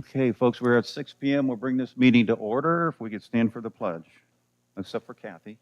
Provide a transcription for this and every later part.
Okay, folks, we're at 6 p.m. We'll bring this meeting to order. If we could stand for the pledge, except for Kathy.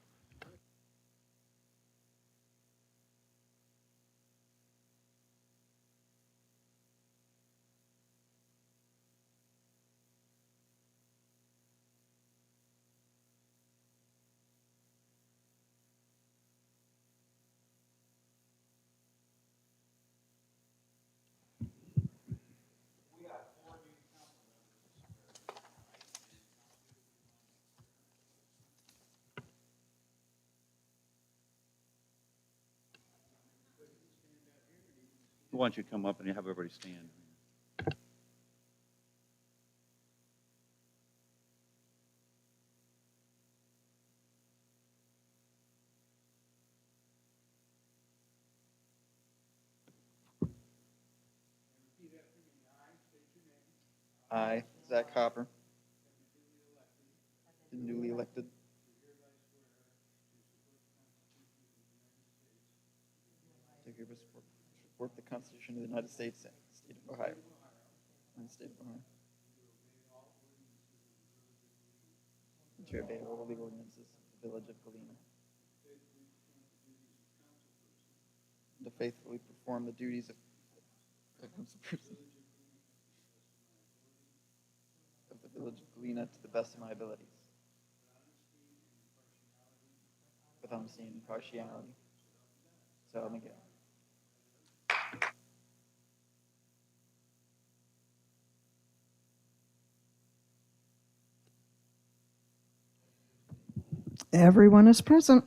Why don't you come up and have everybody stand? I, Zach Hopper, newly elected, to hereby support the Constitution of the United States and the state of Ohio. And the state of Ohio. And to obey all the ordinances of the village of Galena. And to faithfully perform the duties of council person of the village of Galena to the best of my abilities. With honesty and impartiality. So help me God. Everyone is present.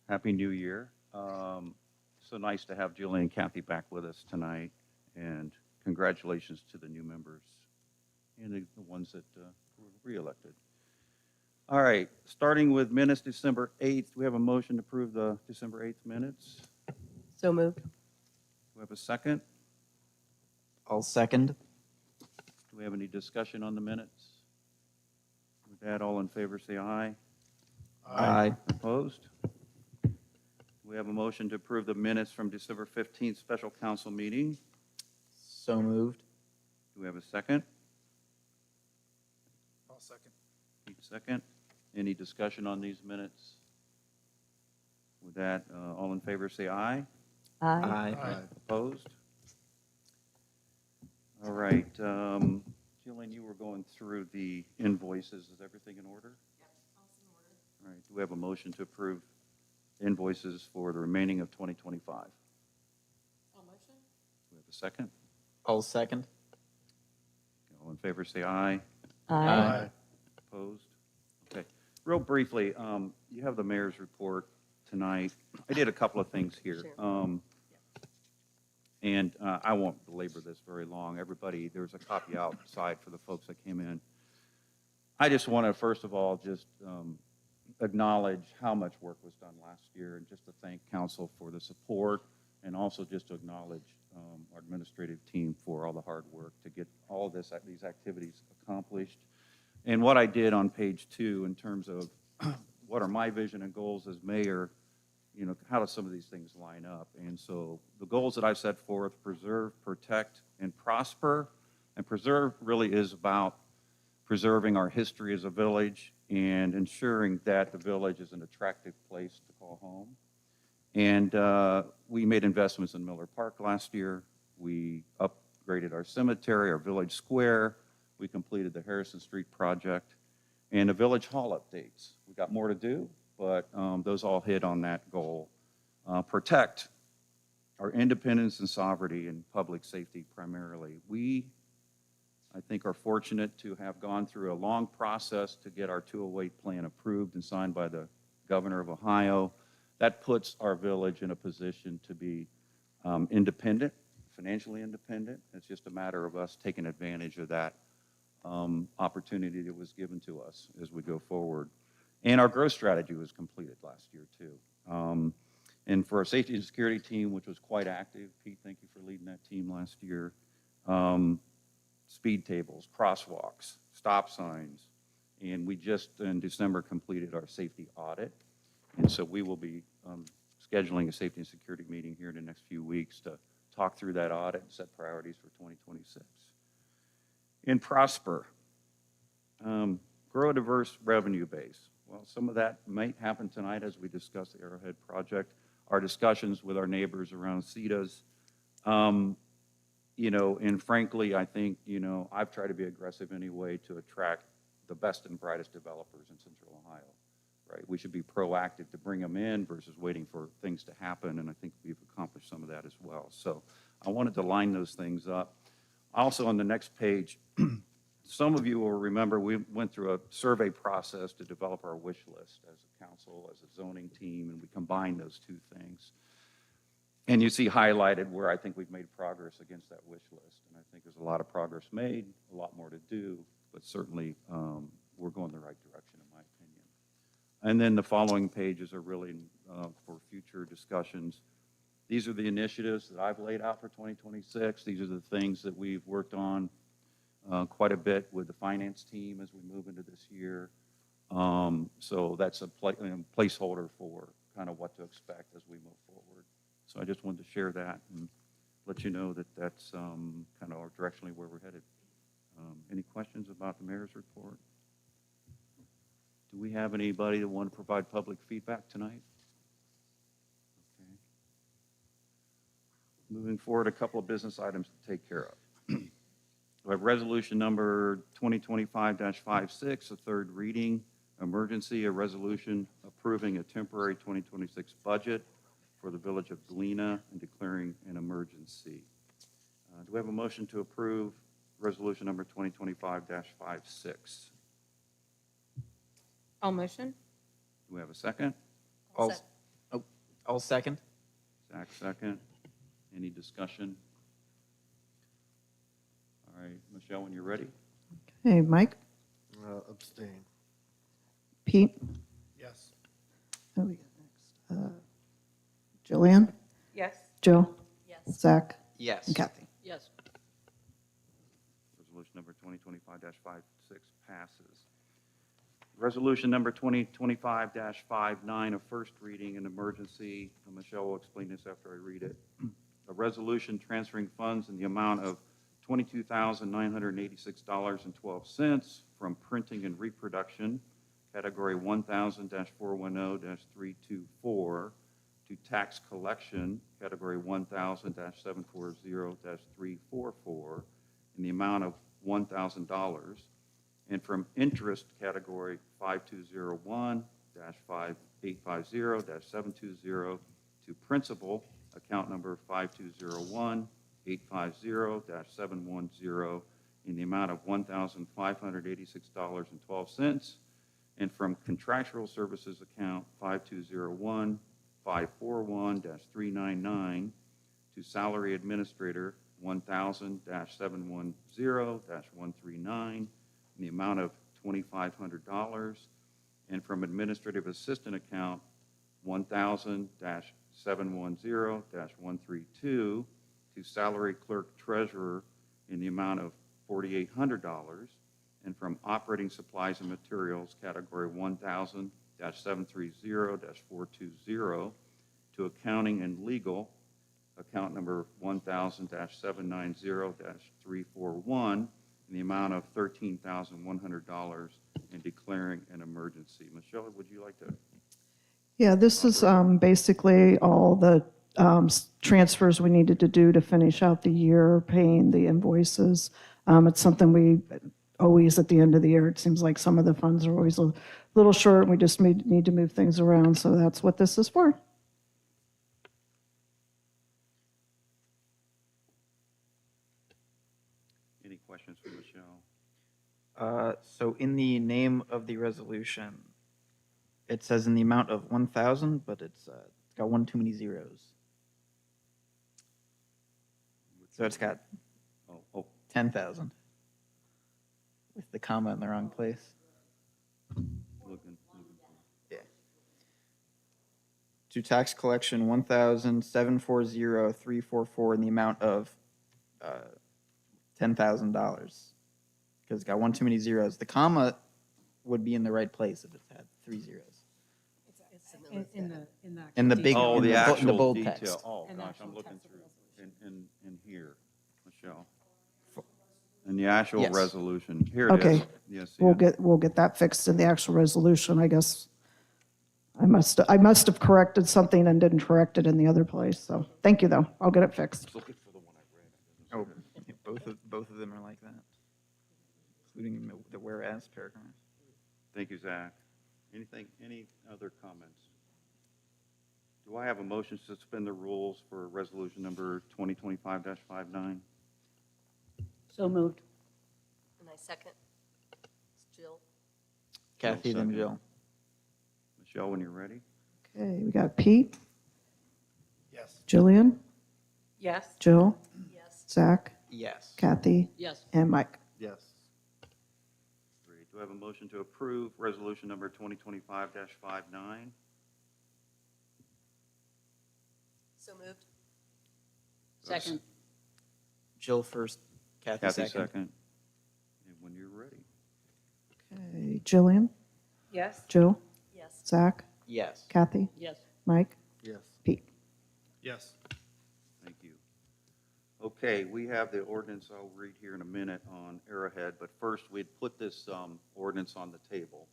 Happy New Year. So nice to have Julie and Kathy back with us tonight, and congratulations to the new members and the ones that were reelected. All right, starting with minutes December 8th, we have a motion to approve the December 8th minutes. So moved. Do we have a second? I'll second. Do we have any discussion on the minutes? With that, all in favor say aye. Aye. Opposed? We have a motion to approve the minutes from December 15th special council meeting. So moved. Do we have a second? I'll second. Pete, second. Any discussion on these minutes? With that, all in favor say aye. Aye. Opposed? All right. Jillian, you were going through the invoices. Is everything in order? Yep, all's in order. All right. Do we have a motion to approve invoices for the remaining of 2025? All motion? Do we have a second? I'll second. All in favor say aye. Aye. Opposed? Okay. Real briefly, you have the mayor's report tonight. I did a couple of things here. Sure. And I won't belabor this very long. Everybody, there's a copy outside for the folks that came in. I just want to, first of all, just acknowledge how much work was done last year, and just to thank council for the support, and also just to acknowledge our administrative team for all the hard work to get all these activities accomplished. And what I did on page 2 in terms of what are my vision and goals as mayor, you know, how do some of these things line up? And so the goals that I've set forth: preserve, protect, and prosper. And preserve really is about preserving our history as a village and ensuring that the village is an attractive place to call home. And we made investments in Miller Park last year. We upgraded our cemetery, our village square. We completed the Harrison Street project and the village hall updates. We got more to do, but those all hit on that goal. Protect our independence and sovereignty and public safety primarily. We, I think, are fortunate to have gone through a long process to get our 208 plan approved and signed by the governor of Ohio. That puts our village in a position to be independent, financially independent. It's just a matter of us taking advantage of that opportunity that was given to us as we go forward. And our growth strategy was completed last year, too. And for our safety and security team, which was quite active, Pete, thank you for leading that team last year. Speed tables, crosswalks, stop signs. And we just, in December, completed our safety audit. And so we will be scheduling a safety and security meeting here in the next few weeks to talk through that audit and set priorities for 2026. In Prosper, grow a diverse revenue base. Well, some of that might happen tonight as we discuss the Arrowhead project, our discussions with our neighbors around CETAs. And frankly, I think, I've tried to be aggressive anyway to attract the best and brightest developers in Central Ohio, right? We should be proactive to bring them in versus waiting for things to happen, and I think we've accomplished some of that as well. So I wanted to line those things up. Also, on the next page, some of you will remember we went through a survey process to develop our wish list as a council, as a zoning team, and we combined those two things. And you see highlighted where I think we've made progress against that wish list. And I think there's a lot of progress made, a lot more to do, but certainly we're going the right direction, in my opinion. And then the following pages are really for future discussions. These are the initiatives that I've laid out for 2026. These are the things that we've worked on quite a bit with the finance team as we move into this year. So that's a placeholder for kind of what to expect as we move forward. So I just wanted to share that and let you know that that's kind of directionally where we're headed. Any questions about the mayor's report? Do we have anybody that want to provide public feedback tonight? Okay. Moving forward, a couple of business items to take care of. We have resolution number 2025-56, a third reading, emergency, a resolution approving a temporary 2026 budget for the village of Galena and declaring an emergency. Do we have a motion to approve resolution number 2025-56? All motion? Do we have a second? I'll second. Zach, second. Any discussion? All right, Michelle, when you're ready. Hey, Mike, Abstain. Pete, Yes. who we got next? Jillian, Yes. Jill, Yes. Zach, Yes. and Kathy. Yes. Resolution number 2025-56 passes. Resolution number 2025-59, a first reading, an emergency. Michelle will explain this after I read it. A resolution transferring funds in the amount of $22,986.12 from printing and reproduction, category 1000-410-324, to tax collection, category 1000-740-344, in the amount of $1,000, and from interest, category 5201-5850-720, to principal, account number 5201-850-710, in the amount of $1,586.12, and from contractual services account 5201-541-399, to salary administrator 1000-710-139, in the amount of $2,500, and from administrative assistant account 1000-710-132, to salary clerk treasurer in the amount of $4,800, and from operating supplies and materials, category 1000-730-420, to accounting and legal, account number 1000-790-341, in the amount of $13,100, and declaring an emergency. Michelle, would you like to? Yeah, this is basically all the transfers we needed to do to finish out the year, paying the invoices. It's something we always, at the end of the year, it seems like some of the funds are always a little short, and we just need to move things around, so that's what this is for. Any questions for Michelle? So in the name of the resolution, it says in the amount of 1,000, but it's got one too many zeros. So it's got Oh, 10,000 with the comma in the wrong place. looking. Yeah. To tax collection 1,740,344 in the amount of $10,000 because it's got one too many zeros. The comma would be in the right place if it had 3 zeros. It's in the In the big, Oh, in the the actual bold detail. text. Oh, gosh, I'm looking through. in here, Michelle. In the actual Yes. resolution. Here it is. Okay. Yes. We'll get that fixed in the actual resolution, I guess. I must have corrected something and didn't correct it in the other place, so, thank you, though. I'll get it fixed. Oh, both of them are like that, including the whereas paragraph. Thank you, Zach. Any other comments? Do I have a motion to suspend the rules for resolution number 2025-59? So moved. And I second. It's Jill. Kathy, then second. Jill. Michelle, when you're ready. Okay, we got Pete, Yes. Jillian, Yes. Jill, Yes. Zach, Yes. Kathy, Yes. and Mike. Yes. Great. Do I have a motion to approve resolution number 2025-59? So moved. Second. Jill first, Kathy Kathy second. second. And when you're ready. Okay, Jillian, Yes. Jill, Yes. Zach, Yes. Kathy, Yes. Mike, Yes. Pete. Yes. Thank you. Okay, we have the ordinance I'll read here in a minute on Arrowhead, but first we'd put this ordinance on the table.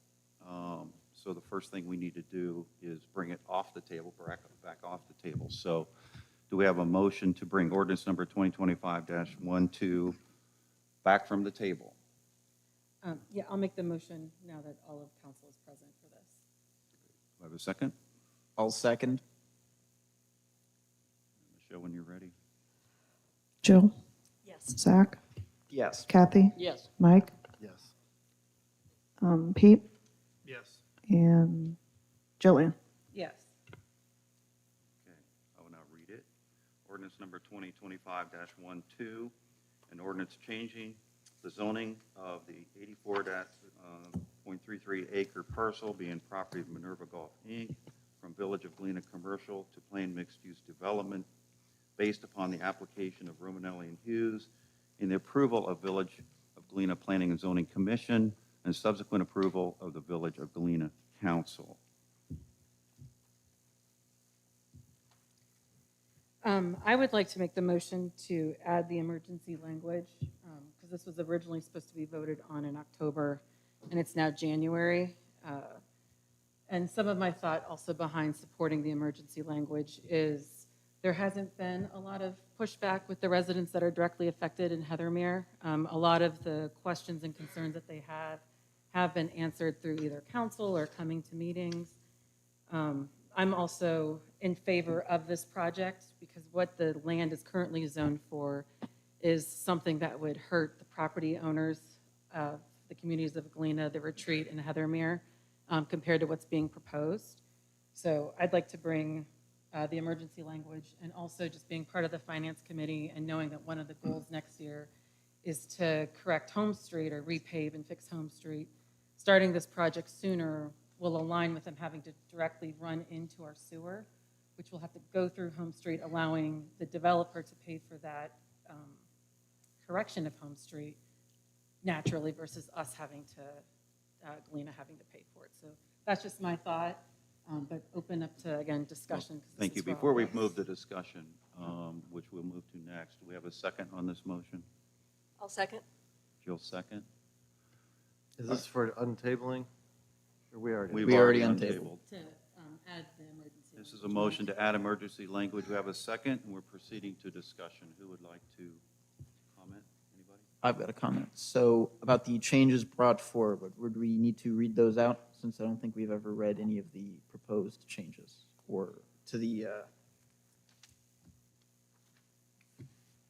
So the first thing we need to do is bring it off the table, back off the table. So do we have a motion to bring ordinance number 2025-12 back from the table? Yeah, I'll make the motion now that all of council is present for this. Do I have a second? I'll second. Michelle, when you're ready. Jill, Yes. Zach, Yes. Kathy, Yes. Mike, Yes. Pete, Yes. and Jillian. Yes. Okay, I will now read it. Ordinance number 2025-12, an ordinance changing the zoning of the 84.33 acre parcel being property of Minerva Golf, Inc., from Village of Galena Commercial to Plain Mixed-Use Development based upon the application of Romanelli and Hughes in the approval of Village of Galena Planning and Zoning Commission and subsequent approval of the Village of Galena Council. I would like to make the motion to add the emergency language, because this was originally supposed to be voted on in October, and it's now January. And some of my thought also behind supporting the emergency language is there hasn't been a lot of pushback with the residents that are directly affected in Heathermere. A lot of the questions and concerns that they have been answered through either council or coming to meetings. I'm also in favor of this project because what the land is currently zoned for is something that would hurt the property owners of the communities of Galena, the Retreat, and Heathermere compared to what's being proposed. So I'd like to bring the emergency language and also just being part of the finance committee and knowing that one of the goals next year is to correct Home Street or repave and fix Home Street. Starting this project sooner will align with them having to directly run into our sewer, which will have to go through Home Street, allowing the developer to pay for that correction of Home Street naturally versus us having to, Galena having to pay for it. So that's just my thought, but open up to, again, discussion. 'cause this Thank you. is for all Before of we us. move the discussion, which we'll move to next, do we have a second on this motion? I'll second. Jill, second? Is this for untabling? Or we already? We've We already untabled. To add the emergency. This is a motion to add emergency language. We have a second, and we're proceeding to discussion. Who would like to comment? Anybody? I've got a comment. So about the changes brought forward, would we need to read those out since I don't think we've ever read any of the proposed changes or to the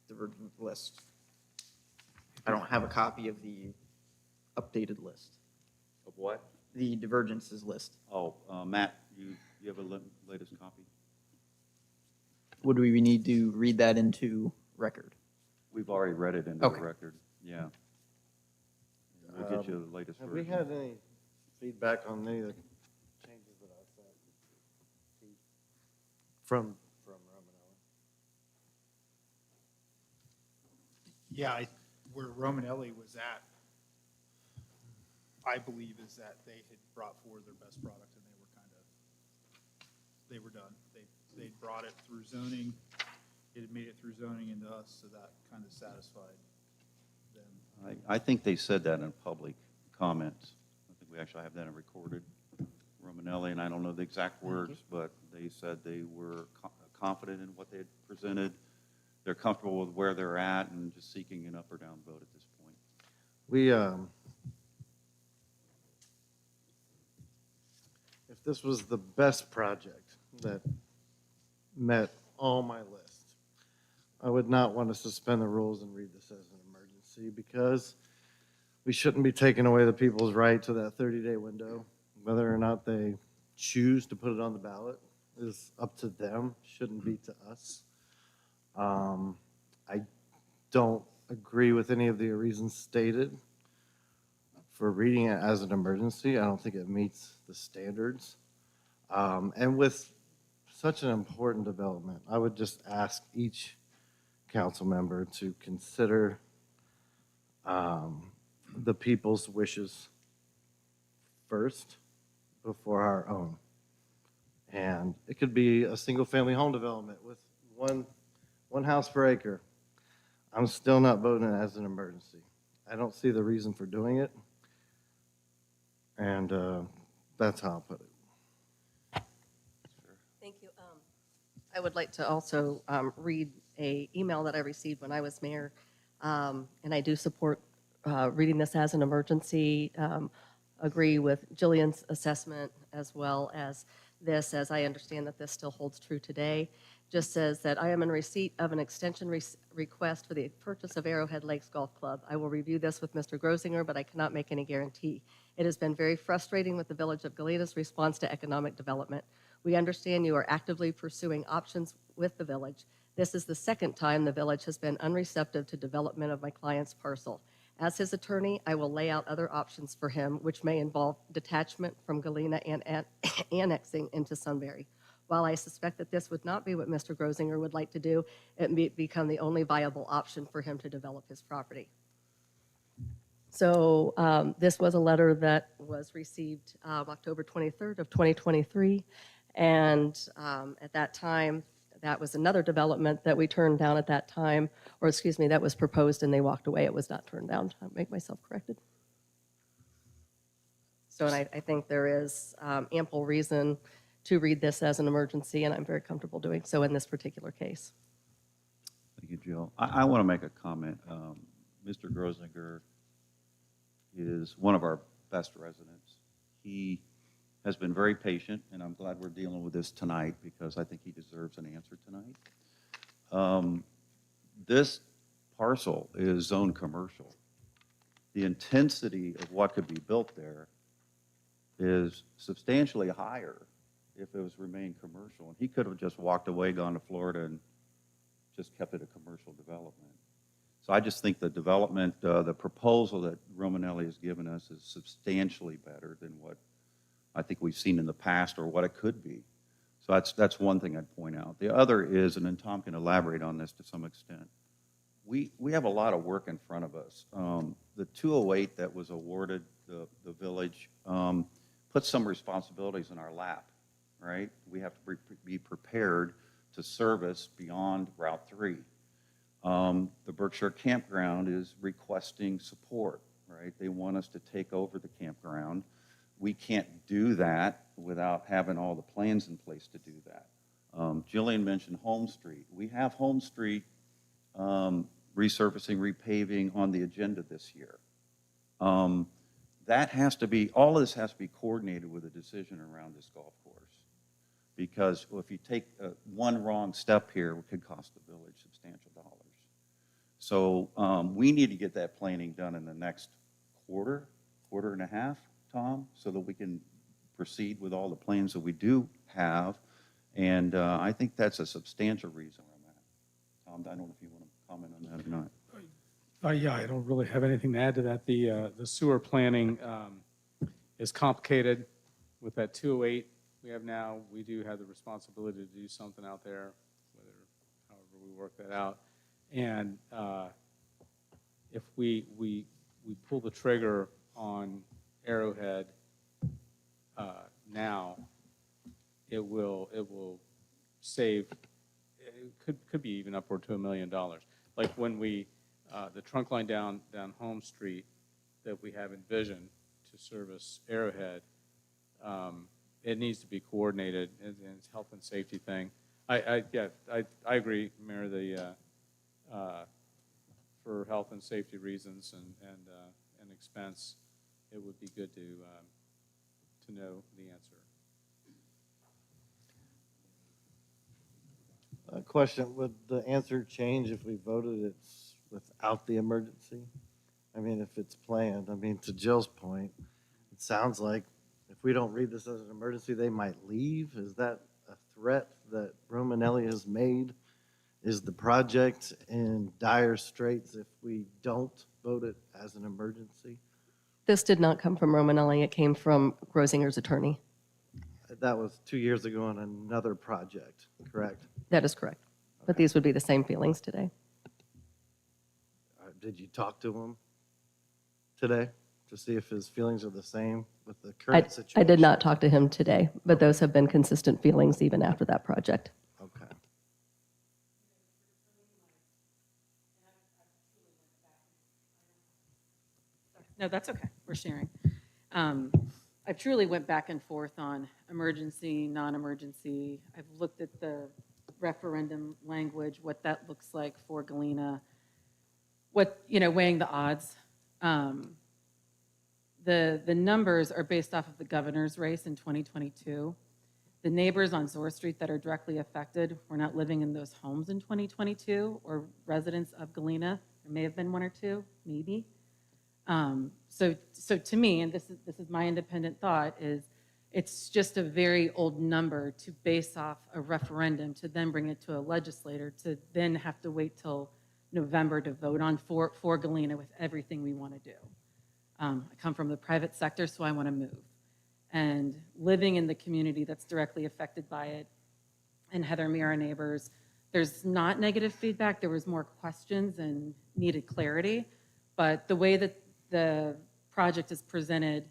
divergent list? I don't have a copy of the updated list, Of what? the divergences list. Oh, Matt, you have a latest copy? Would we need to read that into record? We've already read it into the Okay. record. Yeah. We'll get you the latest Have we version. had any feedback on any of the changes that I sent? From Romanelli? Yeah, where Romanelli was at, I believe, is that they had brought forward their best product and they were done. They brought it through zoning it had made it through zoning into us, so that kind of satisfied them. I think they said that in public comments. I think we actually have that in recorded. Romanelli, and I don't know the exact words, but they said they were confident in what they had presented. They're comfortable with where they're at and just seeking an up or down vote at this point. We, if this was the best project that met all my list, I would not want to suspend the rules and read this as an emergency, because we shouldn't be taking away the people's right to that 30-day window. Whether or not they choose to put it on the ballot is up to them, shouldn't be to us. I don't agree with any of the reasons stated for reading it as an emergency. I don't think it meets the standards. And with such an important development, I would just ask each council member to consider the people's wishes first before our own. And it could be a single-family home development with one house per acre. I'm still not voting it as an emergency. I don't see the reason for doing it. And that's how I'll put it. Thank you. I would like to also read a email that I received when I was mayor, and I do support reading this as an emergency. Agree with Jillian's assessment as well as this, as I understand that this still holds true today. Just says that I am in receipt of an extension request for the purchase of Arrowhead Lakes Golf Club. I will review this with Mr. Grosinger, but I cannot make any guarantee. It has been very frustrating with the Village of Galena's response to economic development. We understand you are actively pursuing options with the village. This is the second time the village has been unreceptive to development of my client's parcel. As his attorney, I will lay out other options for him, which may involve detachment from Galena and annexing into Sunbury. While I suspect that this would not be what Mr. Grosinger would like to do, it may become the only viable option for him to develop his property. So this was a letter that was received October 23rd of 2023. And at that time, that was another development that we turned down at that time, or excuse me, that was proposed and they walked away. It was not turned down. I'll make myself corrected. So and I think there is ample reason to read this as an emergency, and I'm very comfortable doing so in this particular case. Thank you, Jill. I want to make a comment. Mr. Grosinger is one of our best residents. He has been very patient, and I'm glad we're dealing with this tonight because I think he deserves an answer tonight. This parcel is zoned commercial. The intensity of what could be built there is substantially higher if it was remained commercial. And he could have just walked away, gone to Florida, and just kept it a commercial development. So I just think the development, the proposal that Romanelli has given us is substantially better than what I think we've seen in the past or what it could be. So that's one thing I'd point out. The other is, and then Tom can elaborate on this to some extent, we have a lot of work in front of us. The 208 that was awarded the village puts some responsibilities in our lap, right? We have to be prepared to service beyond Route 3. The Berkshire Campground is requesting support, right? They want us to take over the campground. We can't do that without having all the plans in place to do that. Jillian mentioned Home Street. We have Home Street resurfacing, repaving on the agenda this year. That has to be, all of this has to be coordinated with a decision around this golf course. Because if you take one wrong step here, it could cost the village substantial dollars. So we need to get that planning done in the next quarter and a half, Tom, so that we can proceed with all the plans that we do have. And I think that's a substantial reason on that. Tom, I don't know if you want to comment on that or not. Yeah, I don't really have anything to add to that. The sewer planning is complicated. With that 208 we have now, we do have the responsibility to do something out there, however we work that out. And if we pull the trigger on Arrowhead now, it will save. it could be even upward to $1 million. Like when we, the trunk line down Home Street that we have envisioned to service Arrowhead, it needs to be coordinated, and it's a health and safety thing. I agree, Mayor, for health and safety reasons and expense, it would be good to know the answer. A question, would the answer change if we voted it without the emergency? I mean, if it's planned, I mean, to Jill's point, it sounds like if we don't read this as an emergency, they might leave. Is that a threat that Romanelli has made? Is the project in dire straits if we don't vote it as an emergency? This did not come from Romanelli. It came from Grosinger's attorney. That was 2 years ago on another project, correct? That is correct. But these would be the same feelings today. Did you talk to him today to see if his feelings are the same with the current situation? I did not talk to him today, but those have been consistent feelings even after that project. Okay. No, that's okay. We're sharing. I truly went back and forth on emergency, non-emergency. I've looked at the referendum language, what that looks like for Galena, weighing the odds. The numbers are based off of the governor's race in 2022. The neighbors on Zor Street that are directly affected were not living in those homes in 2022, or residents of Galena. There may have been one or two, maybe. So to me, and this is my independent thought, is it's just a very old number to base off a referendum to then bring it to a legislator to then have to wait till November to vote on for Galena with everything we want to do. I come from the private sector, so I want to move. And living in the community that's directly affected by it, and Heather and me, our neighbors, there's not negative feedback. There was more questions and needed clarity. But the way that the project is presented,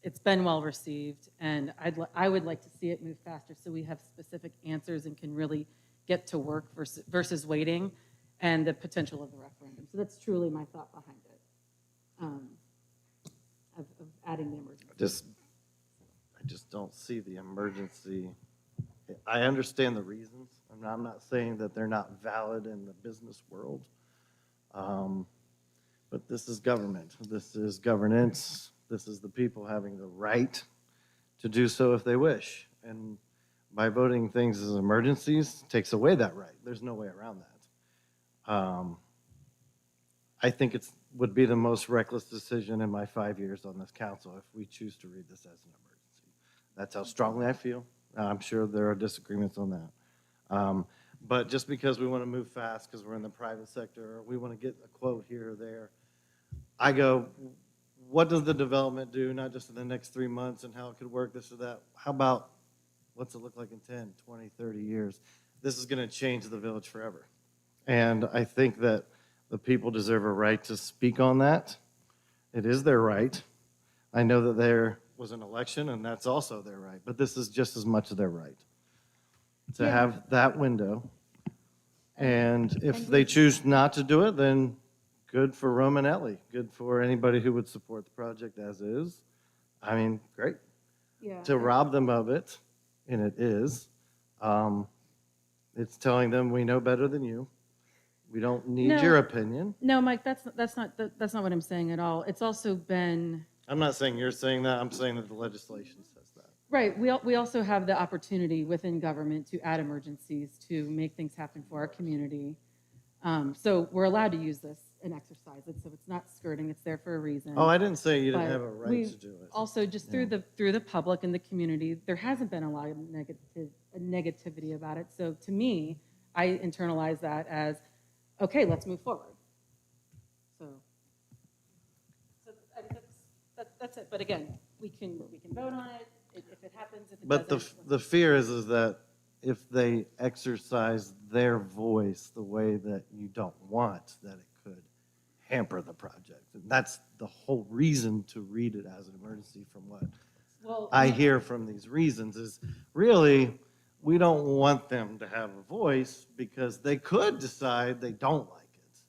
it's been well received, and I would like to see it move faster so we have specific answers and can really get to work versus waiting and the potential of the referendum. So that's truly my thought behind it, of adding the emergency. I just don't see the emergency. I understand the reasons. I'm not saying that they're not valid in the business world. But this is government. This is governance. This is the people having the right to do so if they wish. And by voting things as emergencies takes away that right. There's no way around that. I think it would be the most reckless decision in my 5 years on this council if we choose to read this as an emergency. That's how strongly I feel. I'm sure there are disagreements on that. But just because we want to move fast because we're in the private sector, or we want to get a quote here or there, I go, what does the development do, not just in the next 3 months and how it could work, this or that? How about what's it look like in 10, 20, 30 years? This is going to change the village forever. And I think that the people deserve a right to speak on that. It is their right. I know that there was an election, and that's also their right. But this is just as much their right to have that window. And if they choose not to do it, then good for Romanelli. Good for anybody who would support the project as is. I mean, great. Yeah. To rob them of it, and it is, it's telling them we know better than you. We don't need your opinion. No, Mike, that's not what I'm saying at all. It's also been I'm not saying you're saying that. I'm saying that the legislation says that. right. We also have the opportunity within government to add emergencies to make things happen for our community. So we're allowed to use this and exercise it. So it's not skirting. It's there for a reason. Oh, I didn't say you didn't But have a right we to do it. Also, just through the public and the community, there hasn't been a lot of negativity about it. So to me, I internalize that as, okay, let's move forward. So that's it. But again, we can vote on it if it happens. If it But doesn't, the fear is that if they exercise their voice the way that you don't want, that it could hamper the project. And that's the whole reason to read it as an emergency from what I hear from these reasons is really we don't want them to have a voice because they could decide they don't like it.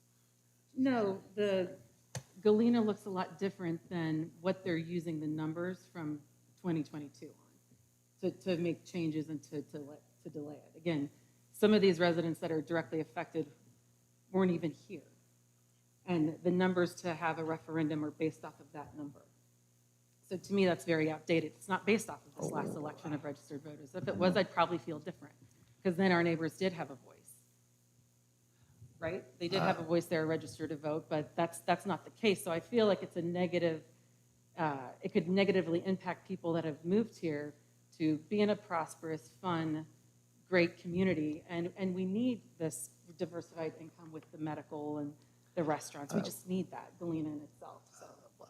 No, the Galena looks a lot different than what they're using the numbers from 2022 on to make changes and to delay it. Again, some of these residents that are directly affected weren't even here. And the numbers to have a referendum are based off of that number. So to me, that's very outdated. It's not based off of this last election of registered voters. If it was, I'd probably feel different, because then our neighbors did have a voice, right? They did have a voice there, registered to vote, but that's not the case. So I feel like it's a negative, it could negatively impact people that have moved here to be in a prosperous, fun, great community. And we need this diversified income with the medical and the restaurants. We just need that, Galena in itself. So.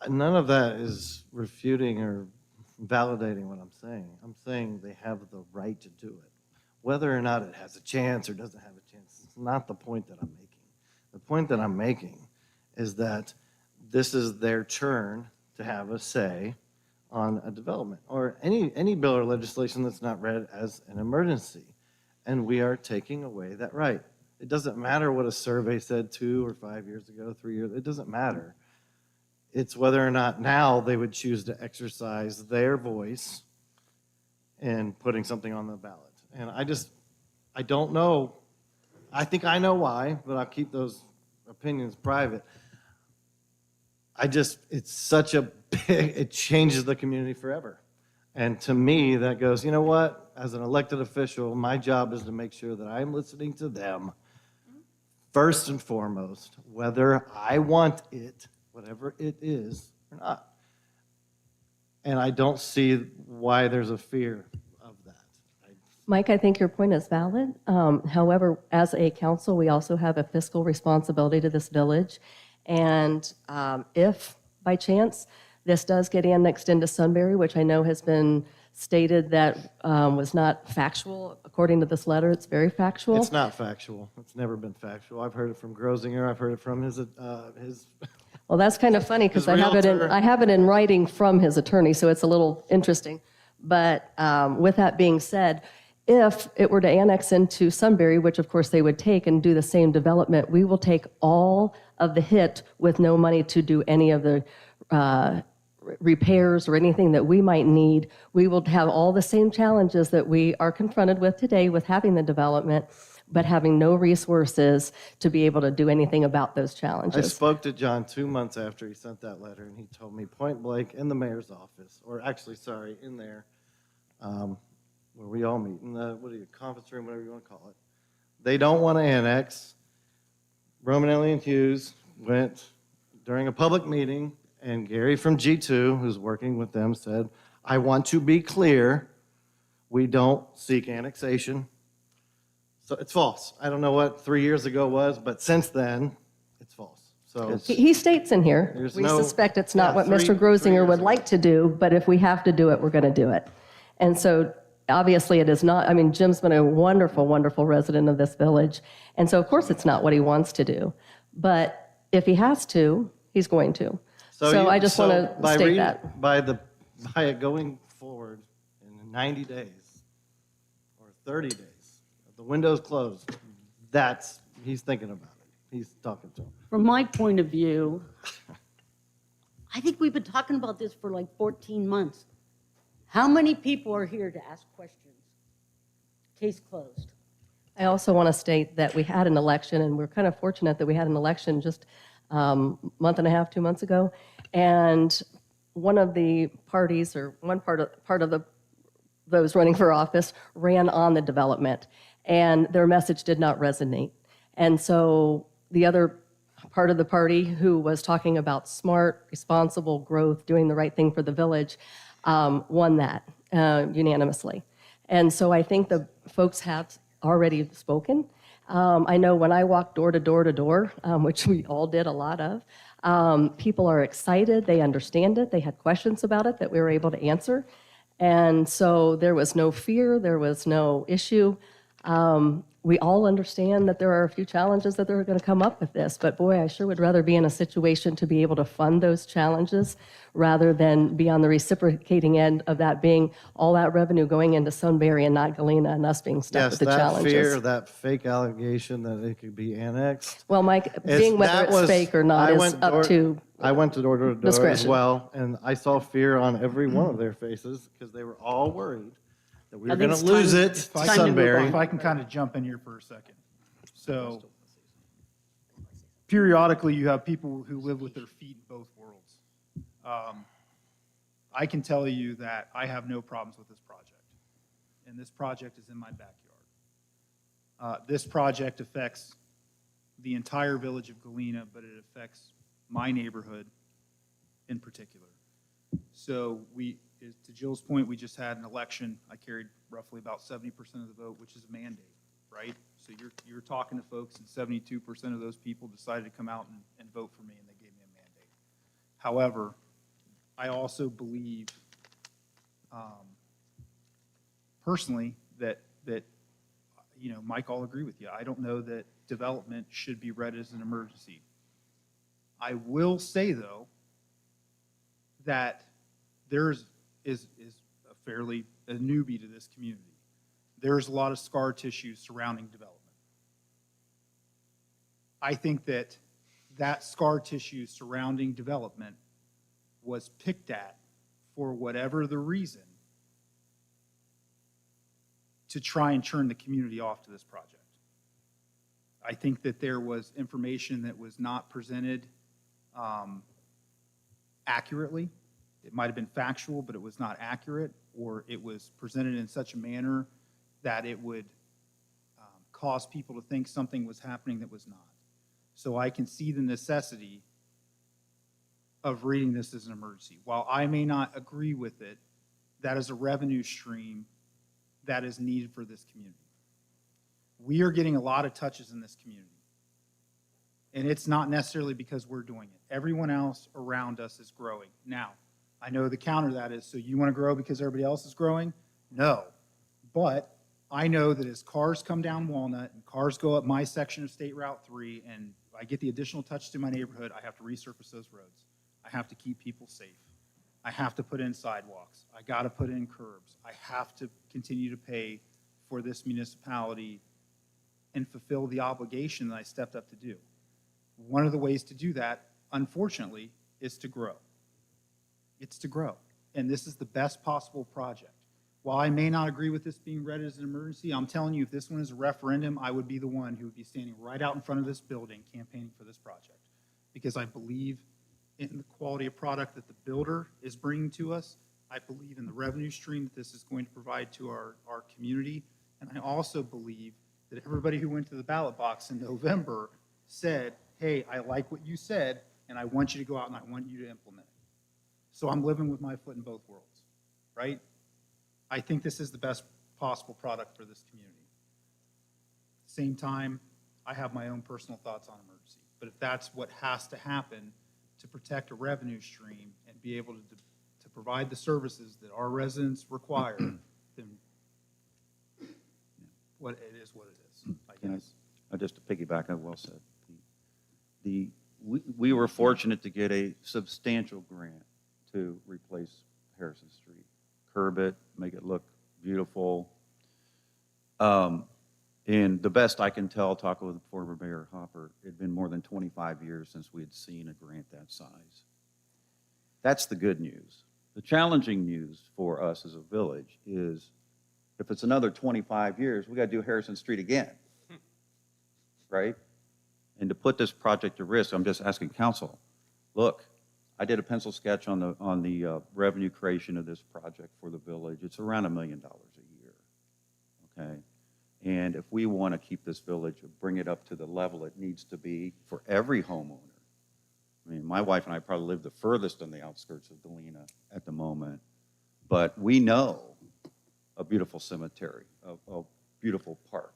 None of that is refuting or validating what I'm saying. I'm saying they have the right to do it. Whether or not it has a chance or doesn't have a chance, it's not the point that I'm making. The point that I'm making is that this is their turn to have a say on a development or any bill or legislation that's not read as an emergency. And we are taking away that right. It doesn't matter what a survey said 2 or 5 years ago, 3 years, it doesn't matter. It's whether or not now they would choose to exercise their voice in putting something on the ballot. And I don't know. I think I know why, but I'll keep those opinions private. It's such a big, it changes the community forever. And to me, that goes, you know what? As an elected official, my job is to make sure that I'm listening to them first and foremost, whether I want it, whatever it is, or not. And I don't see why there's a fear of that. Mike, I think your point is valid. However, as a council, we also have a fiscal responsibility to this village. And if, by chance, this does get annexed into Sunbury, which I know has been stated that was not factual, according to this letter, it's very factual. It's not factual. It's never been factual. I've heard it from Grosinger. I've heard it from his Well, that's kind of funny because His realtor. I have it in writing from his attorney, so it's a little interesting. But with that being said, if it were to annex into Sunbury, which of course they would take and do the same development, we will take all of the hit with no money to do any of the repairs or anything that we might need. We will have all the same challenges that we are confronted with today with having the development, but having no resources to be able to do anything about those I challenges. spoke to John 2 months after he sent that letter, and he told me point blank in the mayor's office, or actually, sorry, in there, where we all meet, in the, conference room, whatever you want to call it. They don't want to annex. Roman Elliott Hughes went during a public meeting, and Gary from G2, who's working with them, said, I want to be clear, we don't seek annexation. So it's false. I don't know what 3 years ago was, but since then, it's false. So He states in here, There's we no- suspect it's not yeah, what three Mr. Grosinger years would ago. like to do, but if we have to do it, we're going to do it. And so obviously it is not, I mean, Jim's been a wonderful, wonderful resident of this village. And so of course it's not what he wants to do. But if he has to, he's going to. So I just want to state that. By it going forward in 90 days or 30 days, the window's closed, he's thinking about it. He's talking to him. From my point of view, I think we've been talking about this for like 14 months. How many people are here to ask questions? Case closed. I also want to state that we had an election, and we're kind of fortunate that we had an election just month and a half, 2 months ago. And one of the parties, or one part of those running for office, ran on the development, and their message did not resonate. And so the other part of the party, who was talking about smart, responsible growth, doing the right thing for the village, won that unanimously. And so I think the folks have already spoken. I know when I walked door to door to door, which we all did a lot of, people are excited, they understand it, they had questions about it that we were able to answer. And so there was no fear, there was no issue. We all understand that there are a few challenges that are going to come up with this, but boy, I sure would rather be in a situation to be able to fund those challenges rather than be on the reciprocating end of that being all that revenue going into Sunbury and not Galena and us being stuck Yes, with the that challenges. fear, that fake allegation that it could be annexed. Well, Mike, It's- being whether that it's was- fake or not I is went up door- to I went to door to door as discretion. well, and I saw fear on every one of their faces because they were all worried that we I were think going to it's lose time- it it's to time to move Sunbury. on. If I can kind of jump in here for a second. So periodically, you have people who live with their feet in both worlds. I can tell you that I have no problems with this project, and this project is in my backyard. This project affects the entire village of Galena, but it affects my neighborhood in particular. So to Jill's point, we just had an election. I carried roughly about 70% of the vote, which is a mandate, right? So you're talking to folks, and 72% of those people decided to come out and vote for me, and they gave me a mandate. However, I also believe personally that Mike, I'll agree with you. I don't know that development should be read as an emergency. I will say, though, that there's is a newbie to this community. There's a lot of scar tissue surrounding development. I think that scar tissue surrounding development was picked at for whatever the reason to try and turn the community off to this project. I think that there was information that was not presented accurately. It might have been factual, but it was not accurate, or it was presented in such a manner that it would cause people to think something was happening that was not. So I can see the necessity of reading this as an emergency. While I may not agree with it, that is a revenue stream that is needed for this community. We are getting a lot of touches in this community. And it's not necessarily because we're doing it. Everyone else around us is growing. Now, I know the counter to that is, so you want to grow because everybody else is growing? No. But I know that as cars come down Walnut and cars go up my section of State Route 3 and I get the additional touch to my neighborhood, I have to resurface those roads. I have to keep people safe. I have to put in sidewalks. I got to put in curbs. I have to continue to pay for this municipality and fulfill the obligation that I stepped up to do. One of the ways to do that, unfortunately, is to grow. It's to grow. And this is the best possible project. While I may not agree with this being read as an emergency, I'm telling you, if this one is a referendum, I would be the one who would be standing right out in front of this building campaigning for this project. Because I believe in the quality of product that the builder is bringing to us. I believe in the revenue stream that this is going to provide to our community. And I also believe that everybody who went to the ballot box in November said, hey, I like what you said, and I want you to go out and I want you to implement it. So I'm living with my foot in both worlds, right? I think this is the best possible product for this community. Same time, I have my own personal thoughts on emergency. But if that's what has to happen to protect a revenue stream and be able to provide the services that our residents require, then what it is, I guess. Just to piggyback on well said, we were fortunate to get a substantial grant to replace Harrison Street, curb it, make it look beautiful. And the best I can tell, talking with former Mayor Hopper, it had been more than 25 years since we had seen a grant that size. That's the good news. The challenging news for us as a village is if it's another 25 years, we got to do Harrison Street again, right? And to put this project at risk, I'm just asking council, look, I did a pencil sketch on the revenue creation of this project for the village. It's around $1 million a year, okay? And if we want to keep this village, bring it up to the level it needs to be for every homeowner. I mean, my wife and I probably live the furthest on the outskirts of Galena at the moment, but we know a beautiful cemetery, a beautiful park.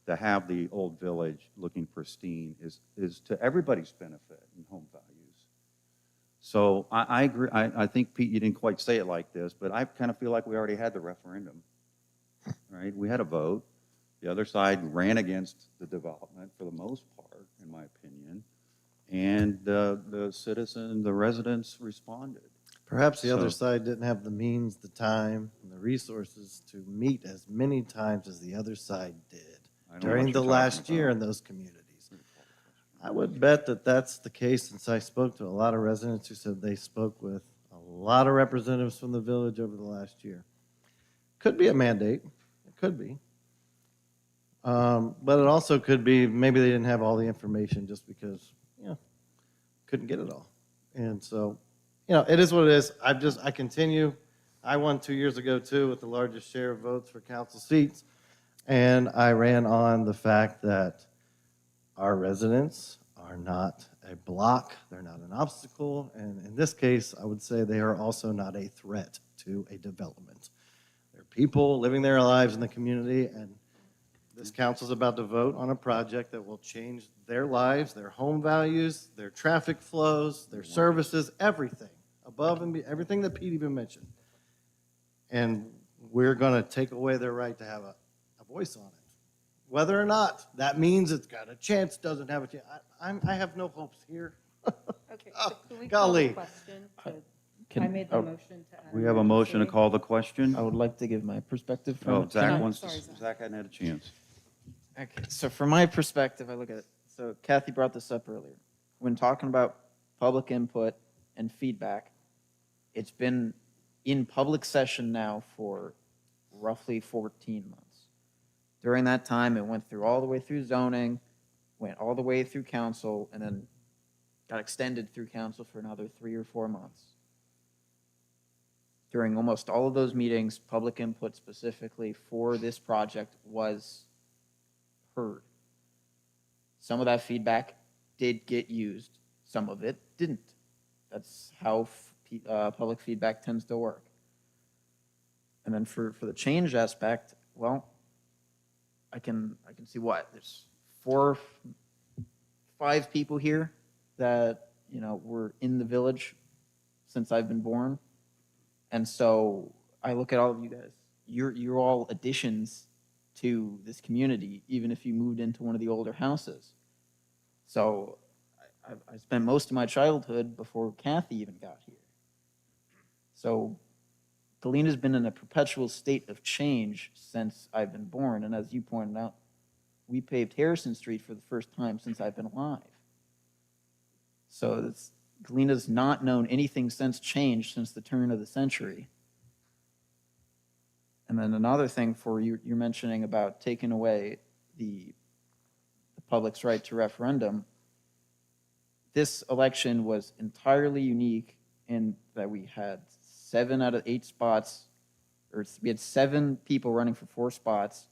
To have the old village looking pristine is to everybody's benefit in home values. So I agree. I think, Pete, you didn't quite say it like this, but I kind of feel like we already had the referendum, right? We had a vote. The other side ran against the development for the most part, in my opinion, and the citizen, the residents responded. Perhaps the other So- side didn't have the means, the time, and the resources to meet as many times as the other side did I know what during you're the talking last year about. in those communities. I would bet that that's the case, since I spoke to a lot of residents who said they spoke with a lot of representatives from the village over the last year. Could be a mandate, it could be. But it also could be, maybe they didn't have all the information just because, couldn't get it all. And so, it is what it is. I continue. I won 2 years ago too with the largest share of votes for council seats. And I ran on the fact that our residents are not a block, they're not an obstacle, and in this case, I would say they are also not a threat to a development. They're people living their lives in the community, and this council is about to vote on a project that will change their lives, their home values, their traffic flows, their services, everything, above and everything that Pete even mentioned. And we're going to take away their right to have a voice on it. Whether or not that means it's got a chance, doesn't have a chance, I have no hopes here. Okay, Oh, so can we call golly. the question? I Can- made the oh, motion to add. We have a motion to emergency. call the question. I would like to give my perspective from Oh, it. Zach I- wants sorry, to, Zach. Zach hadn't had a chance. Okay, so from my perspective, I look at it. So Kathy brought this up earlier. When talking about public input and feedback, it's been in public session now for roughly 14 months. During that time, it went through all the way through zoning, went all the way through council, and then got extended through council for another 3 or 4 months. During almost all of those meetings, public input specifically for this project was heard. Some of that feedback did get used, some of it didn't. That's how public feedback tends to work. And then for the change aspect, well, I can see what there's 4, 5 people here that were in the village since I've been born, and so I look at all of you guys. You're all additions to this community, even if you moved into one of the older houses. So I spent most of my childhood before Kathy even got here. So Galena's been in a perpetual state of change since I've been born, and as you pointed out, we paved Harrison Street for the first time since I've been alive. So Galena's not known anything since change since the turn of the century. And then another thing for you're mentioning about taking away the public's right to referendum. This election was entirely unique in that we had 7 out of 8 spots, or we had 7 people running for 4 spots,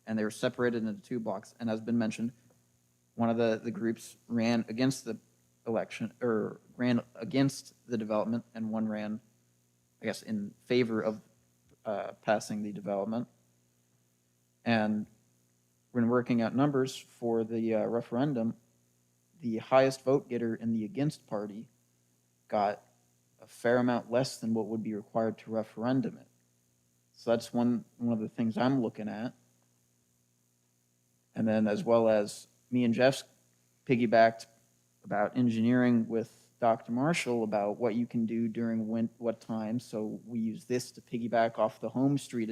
and they were separated into 2 blocks. And as been mentioned, one of the groups ran against the election, or ran against the development, and one ran, I guess, in favor of passing the development. And when working out numbers for the referendum, the highest vote getter in the against party got a fair amount less than what would be required to referendum it. So that's one of the things I'm looking at. And then as well as me and Jeff's piggybacked about engineering with Dr. Marshall about what you can do during what time. So we use this to piggyback off the Home Street,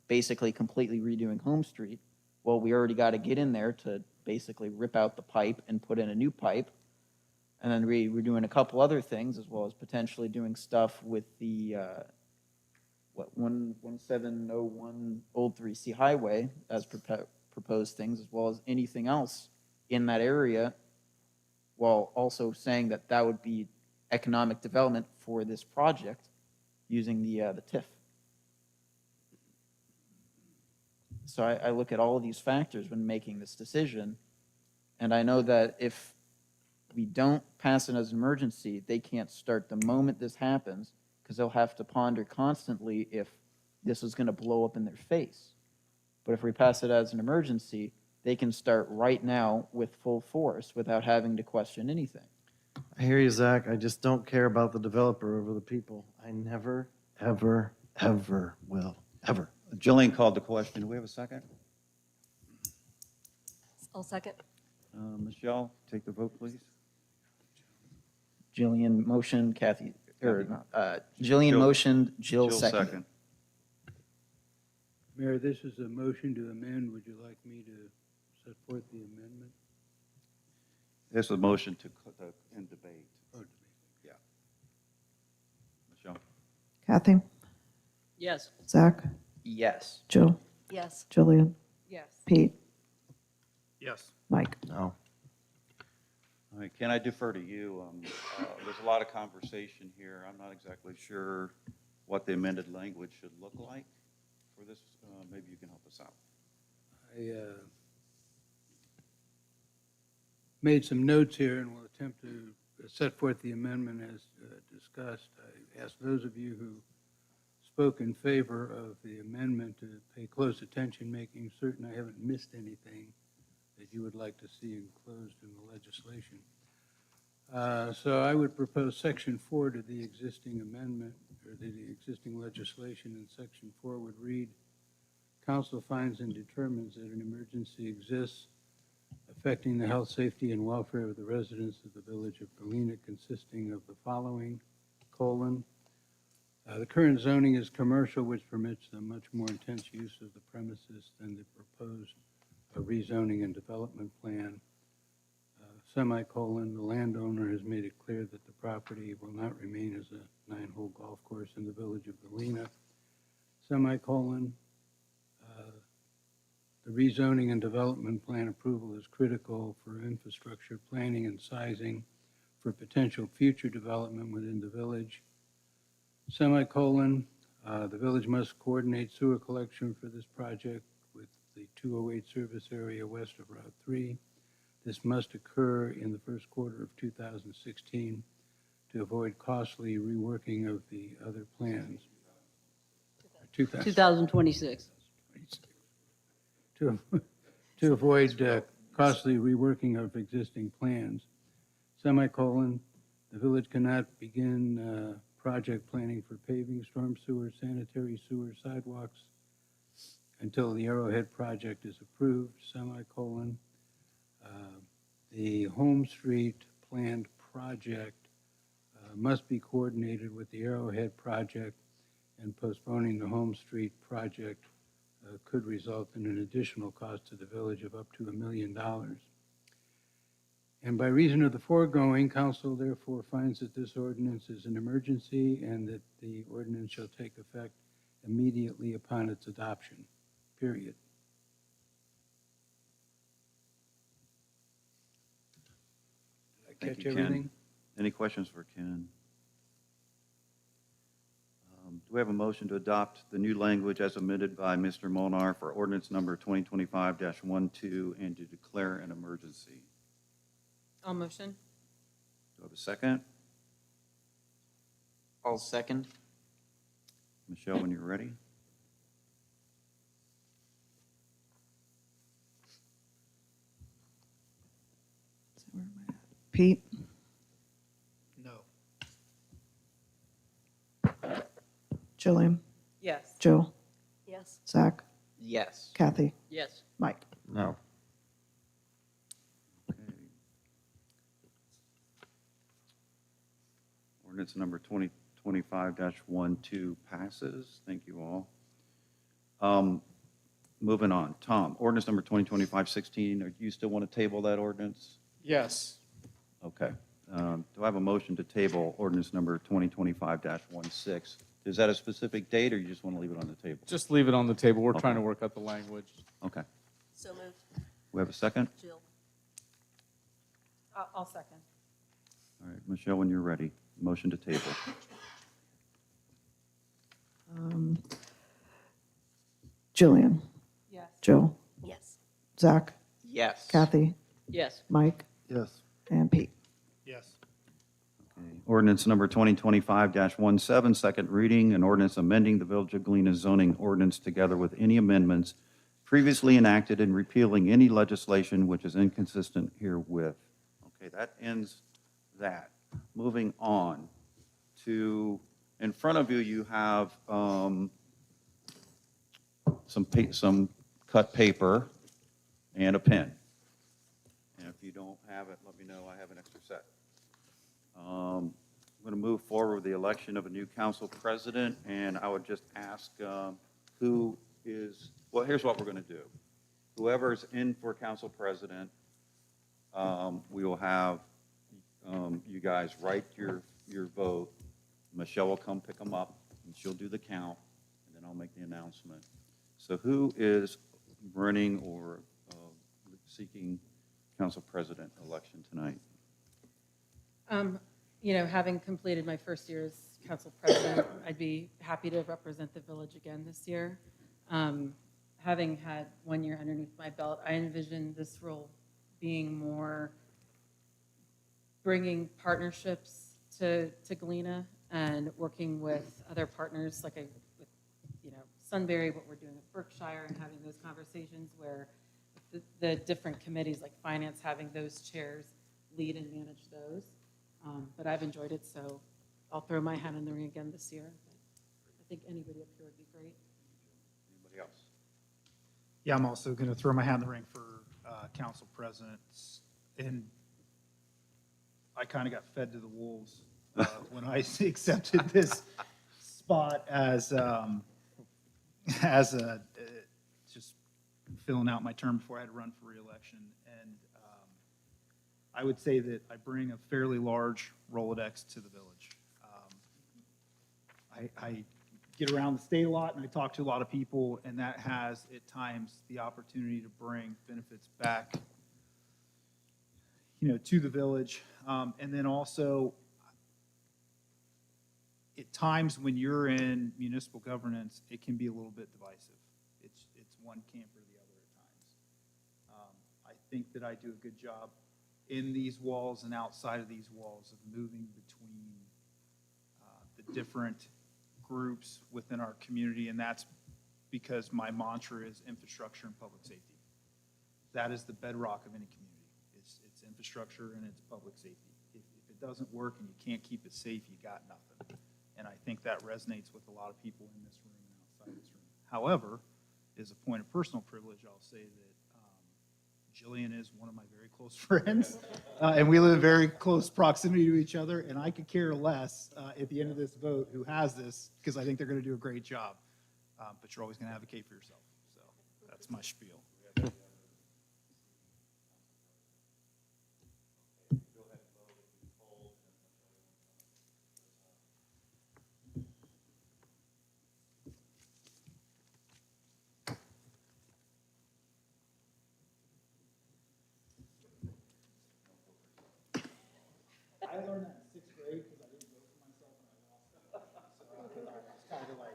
basically completely redoing Home Street. Well, we already got to get in there to basically rip out the pipe and put in a new pipe. And then we're doing a couple other things, as well as potentially doing stuff with the 1701 Old 3C Highway as proposed things, as well as anything else in that area, while also saying that that would be economic development for this project using the TIF. So I look at all of these factors when making this decision, and I know that if we don't pass it as an emergency, they can't start the moment this happens, because they'll have to ponder constantly if this is going to blow up in their face. But if we pass it as an emergency, they can start right now with full force without having to question anything. I hear you, Zach. I just don't care about the developer over the people. I never, ever, ever will. Ever. Jillian called the question. Do we have a second? I'll second. Michelle, take the vote, please. Jillian motioned, Kathy, or, Jillian Jill- motioned, Jill Jill seconded. Mayor, this is a motion to amend. Would you like me to set forth the amendment? This is a motion to end debate. Oh, Yeah. Michelle? Kathy, Yes. Zach, Yes. Jill, Yes. Jillian, Yes. Pete, Yes. Mike. No. All right, can I defer to you? There's a lot of conversation here. I'm not exactly sure what the amended language should look like for this. Maybe you can help us out. I made some notes here and will attempt to set forth the amendment as discussed. I ask those of you who spoke in favor of the amendment to pay close attention, making certain I haven't missed anything that you would like to see enclosed in the legislation. So I would propose Section 4 to the existing amendment, or the existing legislation, and Section 4 would read, Council finds and determines that an emergency exists affecting the health, safety, and welfare of the residents of the village of Galena, consisting of the following, : the current zoning is commercial, which permits a much more intense use of the premises than the proposed rezoning and development plan. The landowner has made it clear that the property will not remain as a 9-hole golf course in the village of Galena. The rezoning and development plan approval is critical for infrastructure planning and sizing for potential future development within the village. The village must coordinate sewer collection for this project with the 208 service area west of Route 3. This must occur in the first quarter of 2016 to avoid costly reworking of the other plans. 2026. To avoid costly reworking of existing plans. The village cannot begin project planning for paving, storm sewer, sanitary sewer, sidewalks until the Arrowhead project is approved. The Home Street planned project must be coordinated with the Arrowhead project, and postponing the Home Street project could result in an additional cost to the village of up to $1 million. And by reason of the foregoing, council therefore finds that this ordinance is an emergency and that the ordinance shall take effect immediately upon its adoption, period. Did I Thank catch you, Ken. everything? Any questions for Ken? Do we have a motion to adopt the new language as amended by Mr. Molnar for ordinance number 2025-12 and to declare an emergency? I'll motion. Do I have a second? I'll second. Michelle, when you're ready. Pete, No. Jillian, Yes. Jill, Yes. Zach, Yes. Kathy, Yes. Mike. No. Okay. Ordinance number 2025-12 passes. Thank you all. Moving on. Tom, ordinance number 2025-16, do you still want to table that ordinance? Yes. Okay. Do I have a motion to table ordinance number 2025-16? Is that a specific date, or you just want to leave it on the table? Just leave it on the table. We're Okay. trying to work out the language. Okay. So moved. We have a second? Jill. I'll second. All right, Michelle, when you're ready, motion to table. Jillian, Yes. Jill, Yes. Zach, Yes. Kathy, Yes. Mike, Yes. and Pete. Yes. Okay. Ordinance number 2025-17, second reading, an ordinance amending the Village of Galena zoning ordinance together with any amendments previously enacted and repealing any legislation which is inconsistent herewith. Okay, that ends that. Moving on to, in front of you, you have some cut paper and a pen. have it, let me know. I have an extra set. I'm going to move forward with the election of a new council president, and I would just ask who is, well, here's what we're going to do. Whoever's in for council president, we will have you guys write your vote. Michelle will come pick them up, and she'll do the count, and then I'll make the announcement. So who is running or seeking council president election tonight? Having completed my first year as council president, I'd be happy to represent the village again this year. Having had 1 year underneath my belt, I envision this role being more bringing partnerships to Galena and working with other partners with Sunbury, what we're doing with Berkshire, and having those conversations where the different committees like finance, having those chairs lead and manage those. But I've enjoyed it, so I'll throw my hat in the ring again this year. I think anybody up here would be great. Anybody else? Yeah, I'm also going to throw my hat in the ring for council president. And I kind of got fed to the wolves when I accepted this spot as just filling out my term before I had to run for reelection. And I would say that I bring a fairly large Rolodex to the village. I get around the state a lot, and I talk to a lot of people, and that has, at times, the opportunity to bring benefits back, to the village. And then also, at times when you're in municipal governance, it can be a little bit divisive. It's one camp or the other at times. I think that I do a good job in these walls and outside of these walls of moving between the different groups within our community, and that's because my mantra is infrastructure and public safety. That is the bedrock of any community. It's infrastructure and it's public safety. If it doesn't work and you can't keep it safe, you got nothing. And I think that resonates with a lot of people in this room and outside this room. However, as a point of personal privilege, I'll say that Jillian is one of my very close friends, and we live in very close proximity to each other, and I could care less at the end of this vote who has this, because I think they're going to do a great job. But you're always going to advocate for yourself. So that's my spiel. I learned that in 6th grade because I didn't vote for myself and I lost it. So it's kind of like,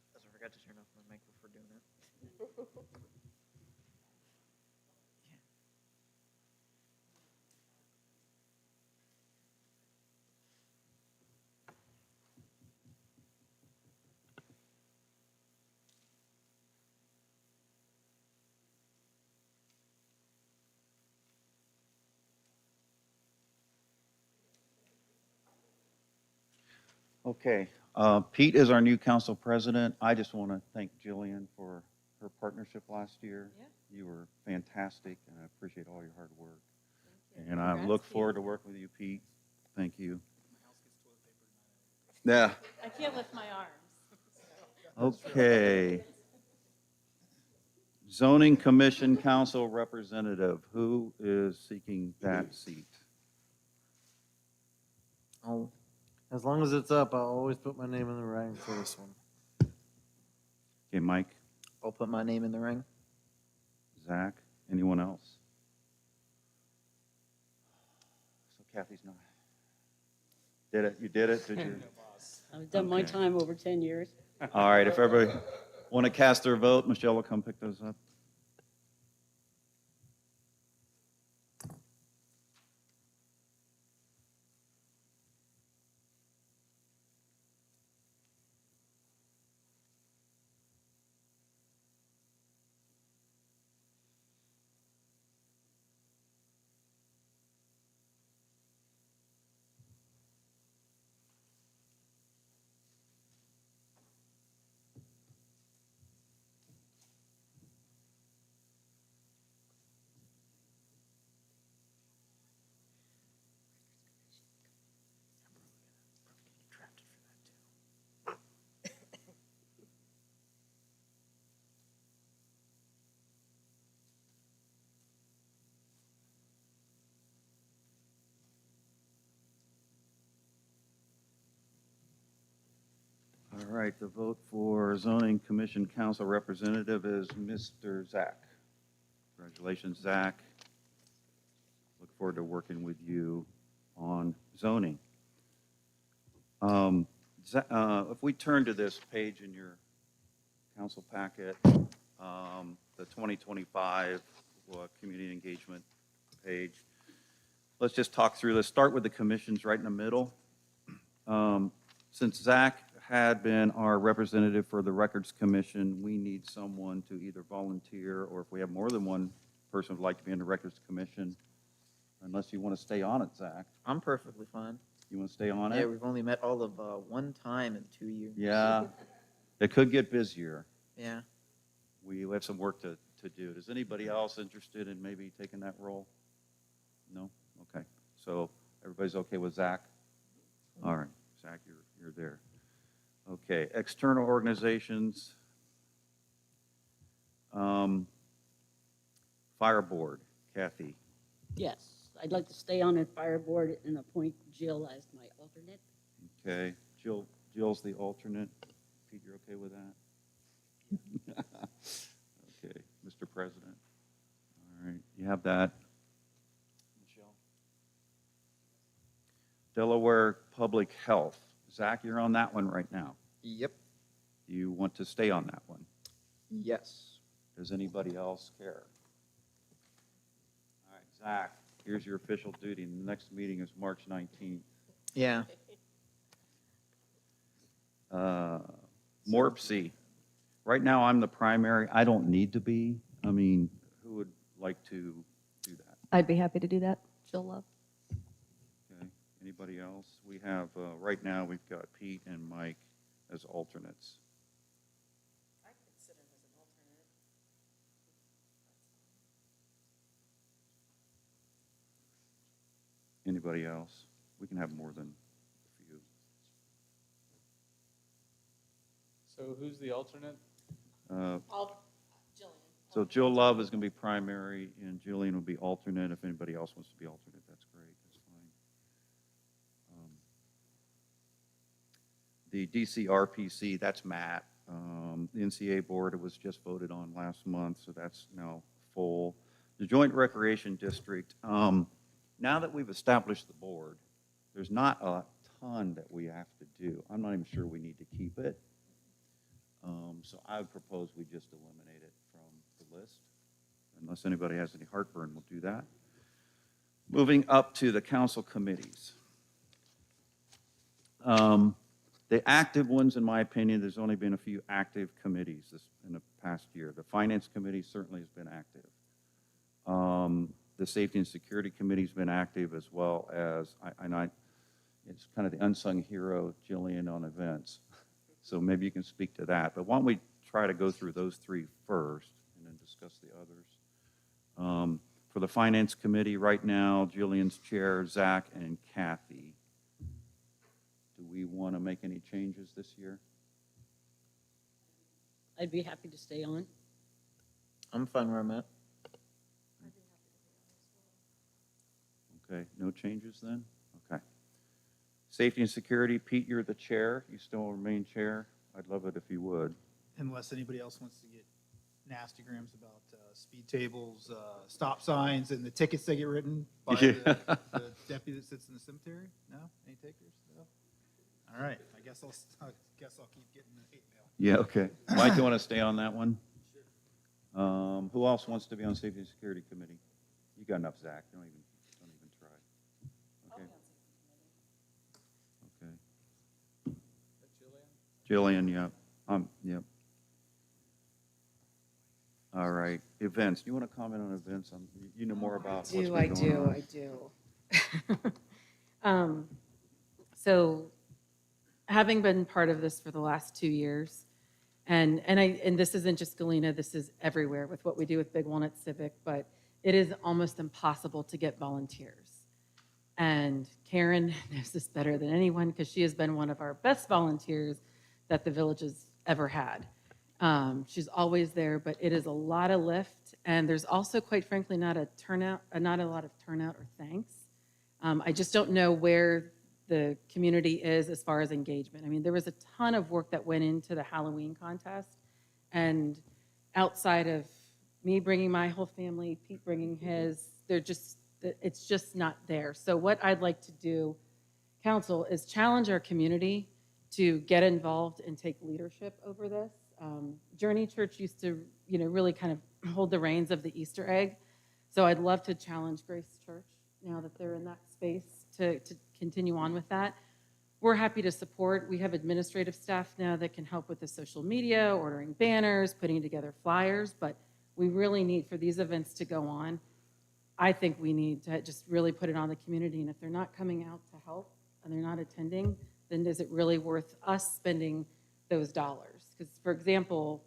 I forgot to turn off my mic before doing it. Okay, Pete is our new council president. I just want to thank Jillian for her partnership last year. Yeah. You were fantastic, and I appreciate all your hard work. you. And I Congrats look to you. forward to working with you, Pete. Thank you. Yeah. I can't lift my arms. Okay. Zoning Commission Council Representative, who is seeking that seat? As long as it's up, I'll always put my name in the ring for this one. Okay, Mike, I'll put my name in the ring. Zach, anyone else? So Kathy's not. Did it? You did it? Did you? I've done my Okay. time over 10 years. All right, if everybody want to cast their vote, Michelle will come pick those up. right, the vote for zoning commission council representative is Mr. Zach. Congratulations, Zach. Look forward to working with you on zoning. If we turn to this page in your council packet, the 2025 community engagement page, let's just talk through this. Start with the commissions right in the middle. Since Zach had been our representative for the Records Commission, we need someone to either volunteer, or if we have more than one person who'd like to be in the Records Commission, unless you want to stay on it, Zach. I'm perfectly fine. You want to stay on Yeah, it? we've only met all of one time in 2 years. Yeah. It could get busier. Yeah. We have some work to do. Is anybody else interested in maybe taking that role? No? Okay. So everybody's okay with Zach? All right. Zach, you're there. Okay. External organizations. Fire Board, Kathy. Yes, I'd like to stay on the fire board and appoint Jill as my alternate. Okay. Jill's the alternate. Pete, you're okay with that? Okay. Mr. President. All right. You have that. Michelle. Delaware Public Health. Zach, you're on that one right now. Yep. Do you want to stay on that one? Yes. Does anybody else care? All right, Zach, here's your official duty. The next meeting is March 19th. Yeah. MORPC. Right now, I'm the primary. I don't need to be. I mean, who would like to do that? I'd be happy to do that. Jill Love. Okay. Anybody else? We have, right now, we've got Pete and Mike as alternates. I could sit in as an alternate. Anybody else? We can have more than a few. So who's the alternate? Jillian. So Jill Love is going to be primary, and Jillian will be alternate. If anybody else wants to be alternate, that's great. That's fine. The DCRPC, that's Matt. The NCA board, it was just voted on last month, so that's now full. The Joint Recreation District, now that we've established the board, there's not a ton that we have to do. I'm not even sure we need to keep it. So I would propose we just eliminate it from the list. Unless anybody has any heartburn, we'll do that. Moving up to the council committees. The active ones, in my opinion, there's only been a few active committees in the past year. The Finance Committee certainly has been active. The Safety and Security Committee's been active, as well as, it's kind of the unsung hero, Jillian, on events. So maybe you can speak to that. But why don't we try to go through those three first and then discuss the others. For the Finance Committee right now, Jillian's chair, Zach and Kathy. Do we want to make any changes this year? I'd be happy to stay on. I'm fine where I'm at. Okay, no changes then? Okay. Safety and Security, Pete, you're the chair. You still remain chair. I'd love it if you would. Unless anybody else wants to get nastygrams about speed tables, stop signs, and the tickets that get written by the deputy that sits in the cemetery? No? Any takers? No? All right. I guess I'll keep getting the hate mail. Yeah, okay. Mike, you want to stay on that one? Who else wants to be on Safety and Security Committee? You got enough, Zach. Don't even try. Okay. Okay. Jillian, yep. Yep. All right. Events. Do you want to comment on events? You know more about what's been going on. I do. So having been part of this for the last 2 years, and this isn't just Galena, this is everywhere with what we do with Big Walnut Civic, but it is almost impossible to get volunteers. And Karen knows this better than anyone because she has been one of our best volunteers that the village has ever had. She's always there, but it is a lot of lift, and there's also, quite frankly, not a lot of turnout or thanks. I just don't know where the community is as far as engagement. I mean, there was a ton of work that went into the Halloween contest, and outside of me bringing my whole family, Pete bringing his, it's just not there. So what I'd like to do, council, is challenge our community to get involved and take leadership over this. Journey Church used to, really kind of hold the reins of the Easter egg. So I'd love to challenge Grace Church, now that they're in that space, to continue on with that. We're happy to support. We have administrative staff now that can help with the social media, ordering banners, putting together flyers, but we really need, for these events to go on, I think we need to just really put it on the community. And if they're not coming out to help and they're not attending, then is it really worth us spending those dollars? Because, for example,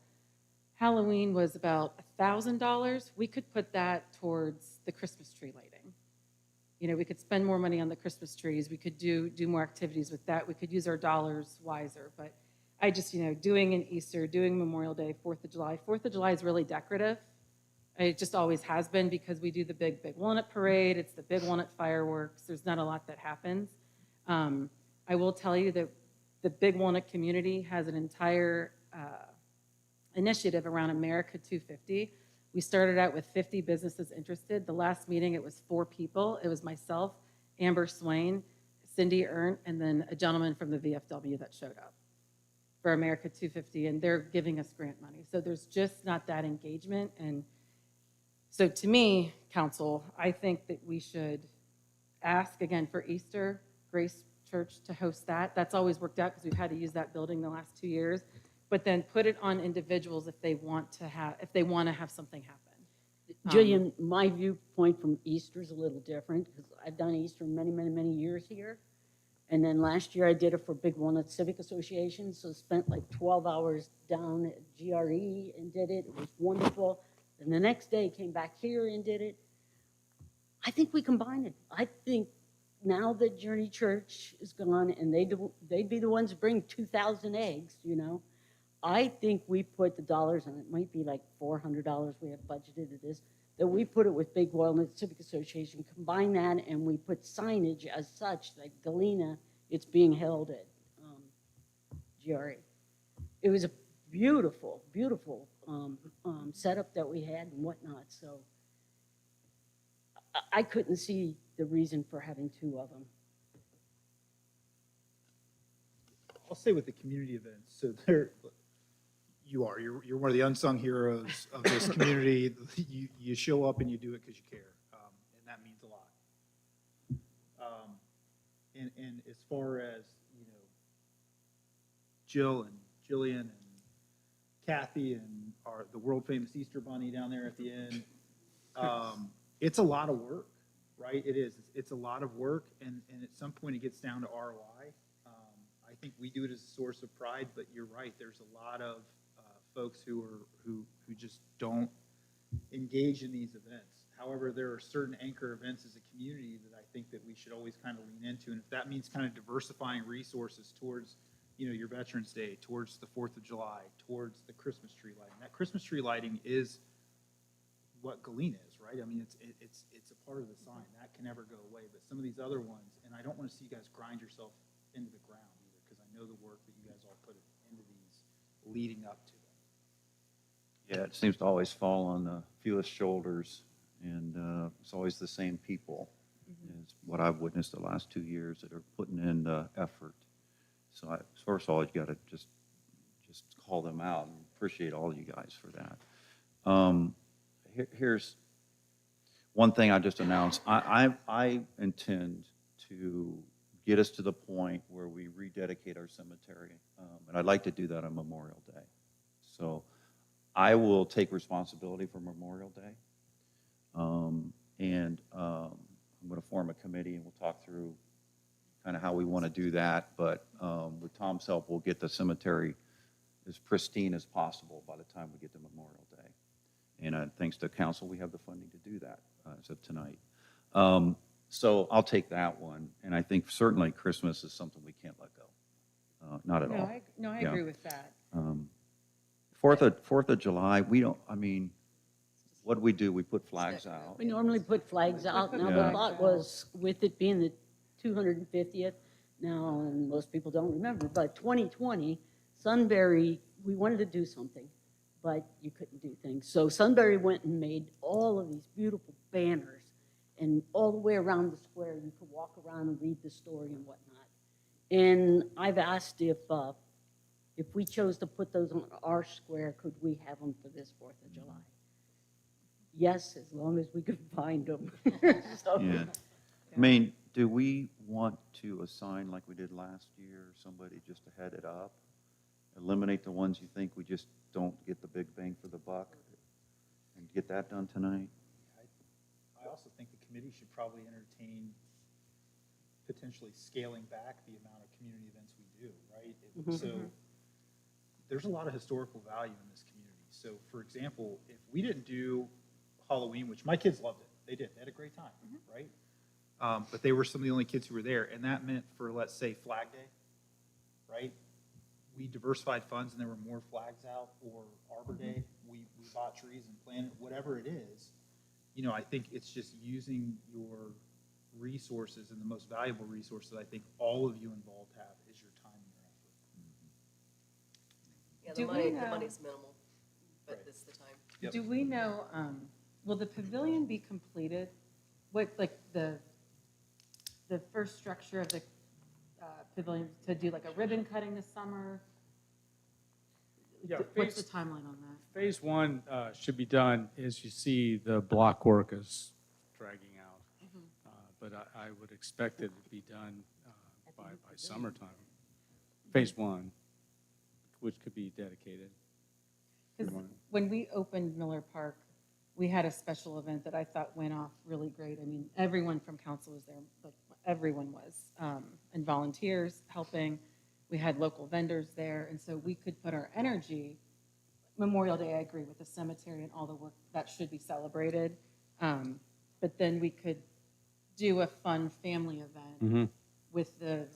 Halloween was about $1,000. We could put that towards the Christmas tree lighting. We could spend more money on the Christmas trees. We could do more activities with that. We could use our dollars wiser. But I just, doing an Easter, doing Memorial Day, 4th of July. 4th of July is really decorative. It just always has been, because we do the big walnut parade. It's the big walnut fireworks. There's not a lot that happens. I will tell you that the big walnut community has an entire initiative around America 250. We started out with 50 businesses interested. The last meeting, it was 4 people. It was myself, Amber Swain, Cindy Ernst, and then a gentleman from the VFW that showed up for America 250, and they're giving us grant money. So there's just not that engagement. And so to me, council, I think that we should ask again for Easter, Grace Church to host that. That's always worked out because we've had to use that building the last 2 years. But then put it on individuals if they want to have something happen. Jillian, my viewpoint from Easter is a little different, because I've done Easter many, many, many years here. And then last year I did it for Big Walnut Civic Association, so spent like 12 hours down at GRE and did it. It was wonderful. And the next day came back here and did it. I think we combine it. I think now that Journey Church is gone and they'd be the ones to bring 2,000 eggs, I think we put the dollars, and it might be like $400 we have budgeted to this, that we put it with Big Walnut Civic Association, combine that, and we put signage as such, like Galena, it's being held at GRE. It was a beautiful, beautiful setup that we had and whatnot, so I couldn't see the reason for having 2 of them. I'll say with the community events, so you're one of the unsung heroes of this community. You show up and you do it because you care, and that means a lot. And as far as, Jill and Jillian and Kathy and the world famous Easter Bunny down there at the end, it's a lot of work, right? It is. It's a lot of work, and at some point it gets down to ROI. I think we do it as a source of pride, but you're right. There's a lot of folks who just don't engage in these events. However, there are certain anchor events as a community that I think that we should always kind of lean into, and if that means kind of diversifying resources towards, your Veterans Day, towards the 4th of July, towards the Christmas tree lighting. That Christmas tree lighting is what Galena is, right? I mean, it's a part of the sign. That can never go away. But some of these other ones, and I don't want to see you guys grind yourself into the ground either, because I know the work that you guys all put into these leading up to them. Yeah, it seems to always fall on the fewest shoulders, and it's always the same people. Is what I've witnessed the last 2 years that are putting in the effort. So first of all, you got to just call them out and appreciate all you guys for that. Here's one thing I just announced. I intend to get us to the point where we rededicate our cemetery, and I'd like to do that on Memorial Day. So I will take responsibility for Memorial Day, and I'm going to form a committee, and we'll talk through kind of how we want to do that. But with Tom's help, we'll get the cemetery as pristine as possible by the time we get to Memorial Day. And thanks to council, we have the funding to do that as of tonight. So I'll take that one, and I think certainly Christmas is something we can't let go. Not at all. I Yeah. agree with that. 4th of July, we don't, I mean, what do? We put flags out. We normally put flags out. Now, Yeah. the thought was, with it being the 250th, now, and most people don't remember, but 2020, Sunbury, we wanted to do something, but you couldn't do things. So Sunbury went and made all of these beautiful banners, and all the way around the square, you could walk around and read the story and whatnot. And I've asked if we chose to put those on our square, could we have them for this 4th of July? Yes, as long as we could find them. So- Yeah. I mean, do we want to assign, like we did last year, somebody just to head it up? Eliminate the ones you think we just don't get the big bang for the buck? And get that done tonight? I also think the committee should probably entertain potentially scaling back the amount of community events we do, right? So there's a lot of historical value in this community. So for example, if we didn't do Halloween, which my kids loved it, they did, they had a great time, right? But they were some of the only kids who were there, and that meant for, let's say, Flag Day, right? We diversified funds and there were more flags out, or Arbor Day, we bought trees and planted, whatever it is. You know, I think it's just using your resources, and the most valuable resource that I think all of you involved have is your time and your effort. Yeah, Do we the know- money's minimal, but Right. it's the time. Yep. Do we know, will the pavilion be completed? What, like, the first structure of the pavilion, to do like a ribbon cutting this summer? Yeah, What's the phase- timeline on that? Phase 1 should be done, as you see, the block work is dragging out. But I would expect it to be done by summertime. Phase 1, which could be dedicated. Because when we opened Miller Park, we had a special event that I thought went off really great. I mean, everyone from council was there, like everyone was, and volunteers helping. We had local vendors there, and so we could put our energy. Memorial Day, I agree with the cemetery and all the work that should be celebrated. But then we could do a fun family event with the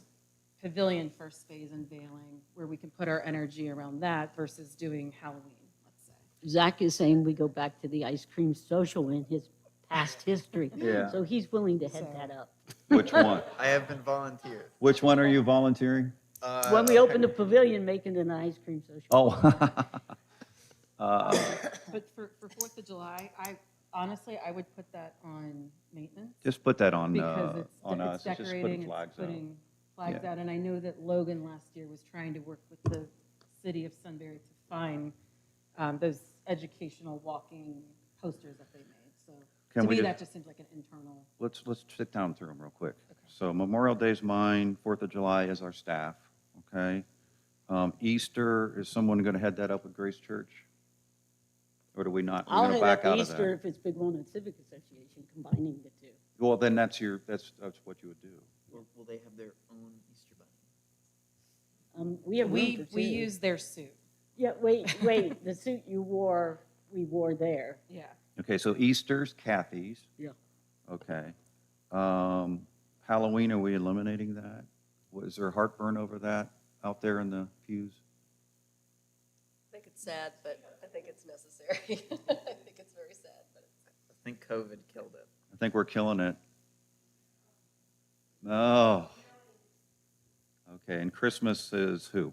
pavilion first phase unveiling, where we can put our energy around that versus doing Halloween, let's say. Zach is saying we go back to the ice cream social in his past history. Yeah. So he's willing to head So- that up. Which one? I have been volunteered. Which one are you volunteering? When we open the pavilion, making it an ice cream social. Oh. But for 4th of July, honestly, I would put that on maintenance. Just put that on, Because it's on us. it's It's just decorating, putting it's flags out. putting flags Yeah. out. And I know that Logan last year was trying to work with the city of Sunbury to find those educational walking posters that they made. So Can to we me, just- that just seems like an internal. Let's sit down through them real quick. So Memorial Day's mine, 4th of July is our staff, okay? Easter, is someone going to head that up with Grace Church? Or do we not? We're I'll gonna head back up out of Easter that? if it's Big Walnut Civic Association, combining the two. Well, then that's what you would do. Will they have their own Easter bunny? We have room for We two. use their suit, Yeah, wait, the suit you wore, we wore there. yeah. Okay, so Easter's Kathy's. Yeah. Okay. Halloween, are we eliminating that? Was there heartburn over that out there in the pews? I think it's sad, but I think it's necessary. I think it's very sad, but it's. I think COVID killed it. I think we're killing it. Oh. Okay, and Christmas is who?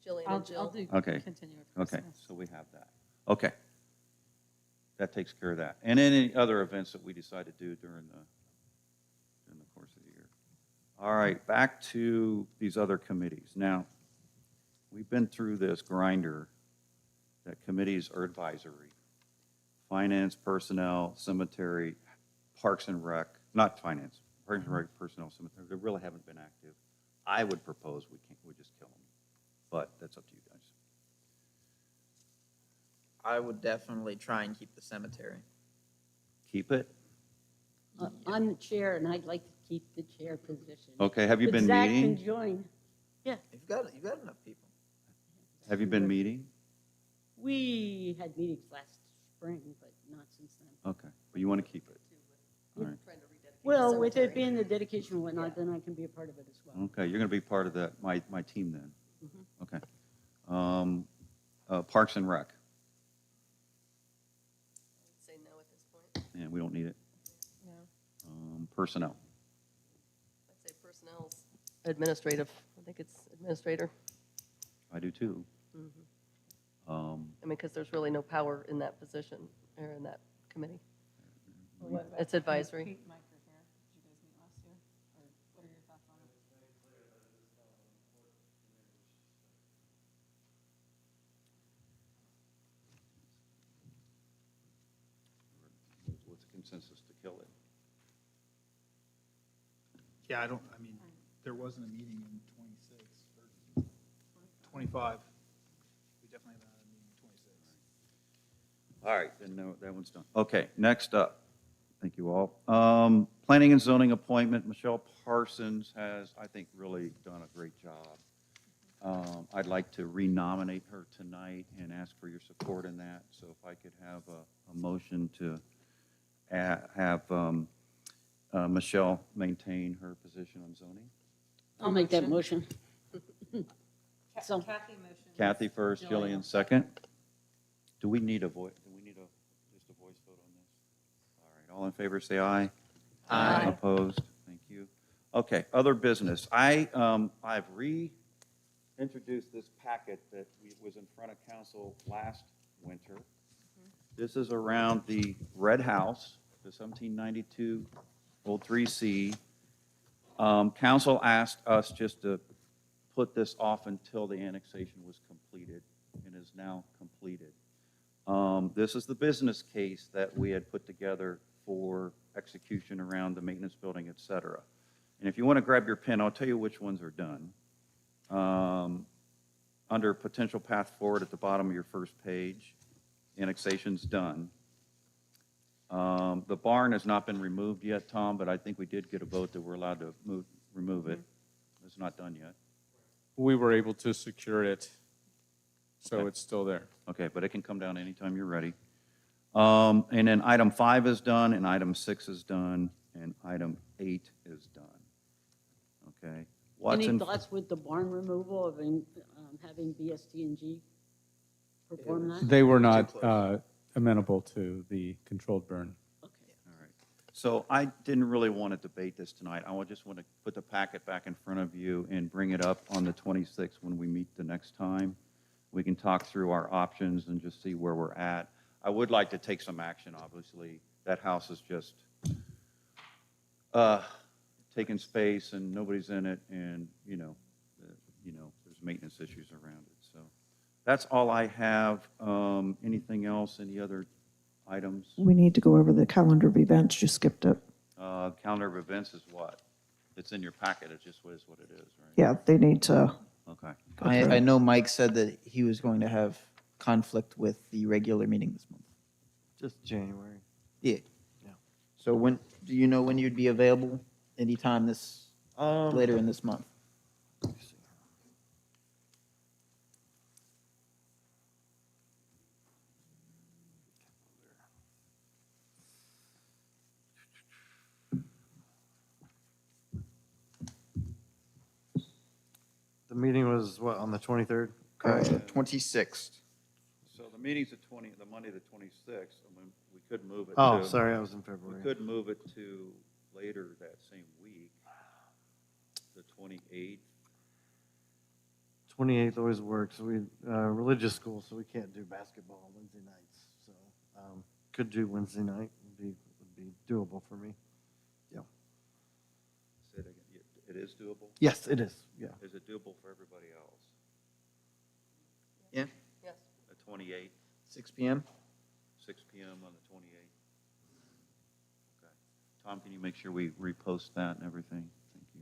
Jillian I'll and Jill. do, Okay. continue with Okay, Christmas. so we have that. Okay. That takes care of that. And any other events that we decide to do during the course of the year. All right, back to these other committees. Now, we've been through this grinder that committees are advisory. Finance, personnel, cemetery, parks and rec, not finance, parks and rec, personnel, cemetery, they really haven't been active. I would propose we just kill them, but that's up to you guys. I would definitely try and keep the cemetery. Keep it? I'm the chair, and I'd like to keep the chair position. Okay, have you But been Zach meeting? can join. You've got enough people. Have you been meeting? We had meetings last spring, but not since then. Okay, but you want to keep it? All right. Trying to rededicate the Well, with it cemetery. being the dedication and whatnot, then I can be a part of it as well. Okay, you're going to be part of that, my team then? Mhm. Okay. Parks and Rec, I'd say no at this point. and we don't need it. No. Personnel, I'd say personnel's administrative, I think it's administrator. I do too. I mean, because there's really no power in that position, or in that committee. Well, what about- It's advisory. Pete and Mike are here. Did you guys meet last year? Or what are your thoughts on it? What's the consensus to kill it? Yeah, I mean, there wasn't a meeting in 26 or 25. We definitely haven't had a meeting in 26. All right, then no, that one's done. Okay, next up. Thank you all. Planning and zoning appointment, Michelle Parsons has, I think, really done a great job. I'd like to renominate her tonight and ask for your support in that. So if I could have a motion to have Michelle maintain her position on zoning. I'll make that motion. So- Kathy motion. Kathy first, Jillian second. Do we need a voice, just a voice vote on this? All right, all in favor, say aye. Aye. Opposed? Thank you. Okay, other business. I've reintroduced this packet that was in front of council last winter. This is around the red house, the 1792 Old 3C. Council asked us just to put this off until the annexation was completed, and is now completed. This is the business case that we had put together for execution around the maintenance building, et cetera. And if you want to grab your pen, I'll tell you which ones are done. Under potential path forward at the bottom of your first page, annexation's done. The barn has not been removed yet, Tom, but I think we did get a vote that we're allowed to remove it. It's not done yet. We were able to secure it, so Okay. it's still there. Okay, but it can come down anytime you're ready. And then item 5 is done, and item 6 is done, and item 8 is done. Okay? What's Any in- thoughts with the barn removal of having BST&G perform that? They were not amenable to the controlled burn. Okay. All right. So I didn't really want to debate this tonight. Just want to put the packet back in front of you and bring it up on the 26th when we meet the next time. We can talk through our options and just see where we're at. I would like to take some action, obviously. That house is just taking space and nobody's in it, and, there's maintenance issues around it. So that's all I have. Anything else? Any other items? We need to go over the calendar of events. You skipped it. Calendar of events is what? It's in your packet. It just is what it is, right? Yeah, they need to, Okay. I know Mike said that he was going to have conflict with the regular meeting this month. Just January. Yeah. Yeah. So do you know when you'd be available? Anytime later in this month? Let me see. The meeting was what, on the 23rd? 26th. So the meeting's the Monday, the 26th. I mean, we could move it Oh, to. sorry, I was in We February. could move it to later that same week, the 28th. 28th always works. We, religious school, so we can't do basketball on Wednesday nights. So, could do Wednesday night, would be doable for me. Yeah. Say it again. It is doable? Yes, it is, yeah. Is it doable for everybody else? Yeah, Yes. The 28th, 6 p.m.? 6 p.m. on the 28th? Okay. Tom, can you make sure we repost that and everything? Thank you.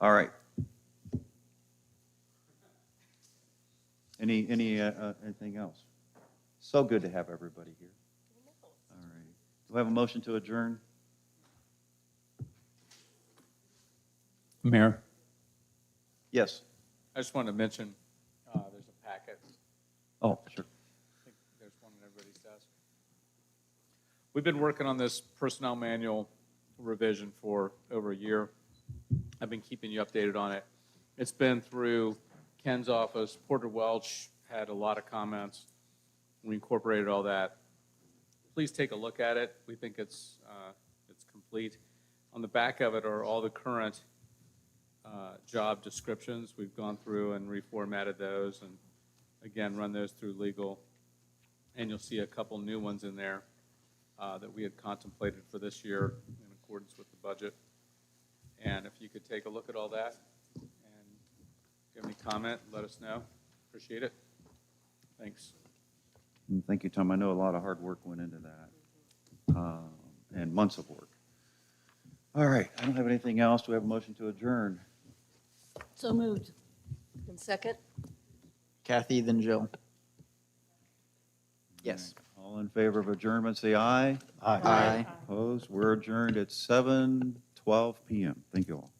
All right. Anything else? So good to have everybody here. All right. Do we have a motion to adjourn? Mayor? Yes. I just wanted to mention, there's a packet. Oh, sure. I think there's one on everybody's desk. We've been working on this personnel manual revision for over a year. I've been keeping you updated on it. It's been through Ken's office. Porter Welch had a lot of comments. We incorporated all that. Please take a look at it. We think it's complete. On the back of it are all the current job descriptions. We've gone through and reformatted those and, again, run those through legal. And you'll see a couple new ones in there that we had contemplated for this year in accordance with the budget. And if you could take a look at all that and give me comment, let us know. Appreciate it. Thanks. And thank you, Tom. I know a lot of hard work went into that, and months of work. All right, I don't have anything else. Do we have a motion to adjourn? So moved. And second? Kathy, then Jill. Yes. All in favor of adjournment, say aye. Aye. Opposed? We're adjourned at 7:12 PM. Thank you all.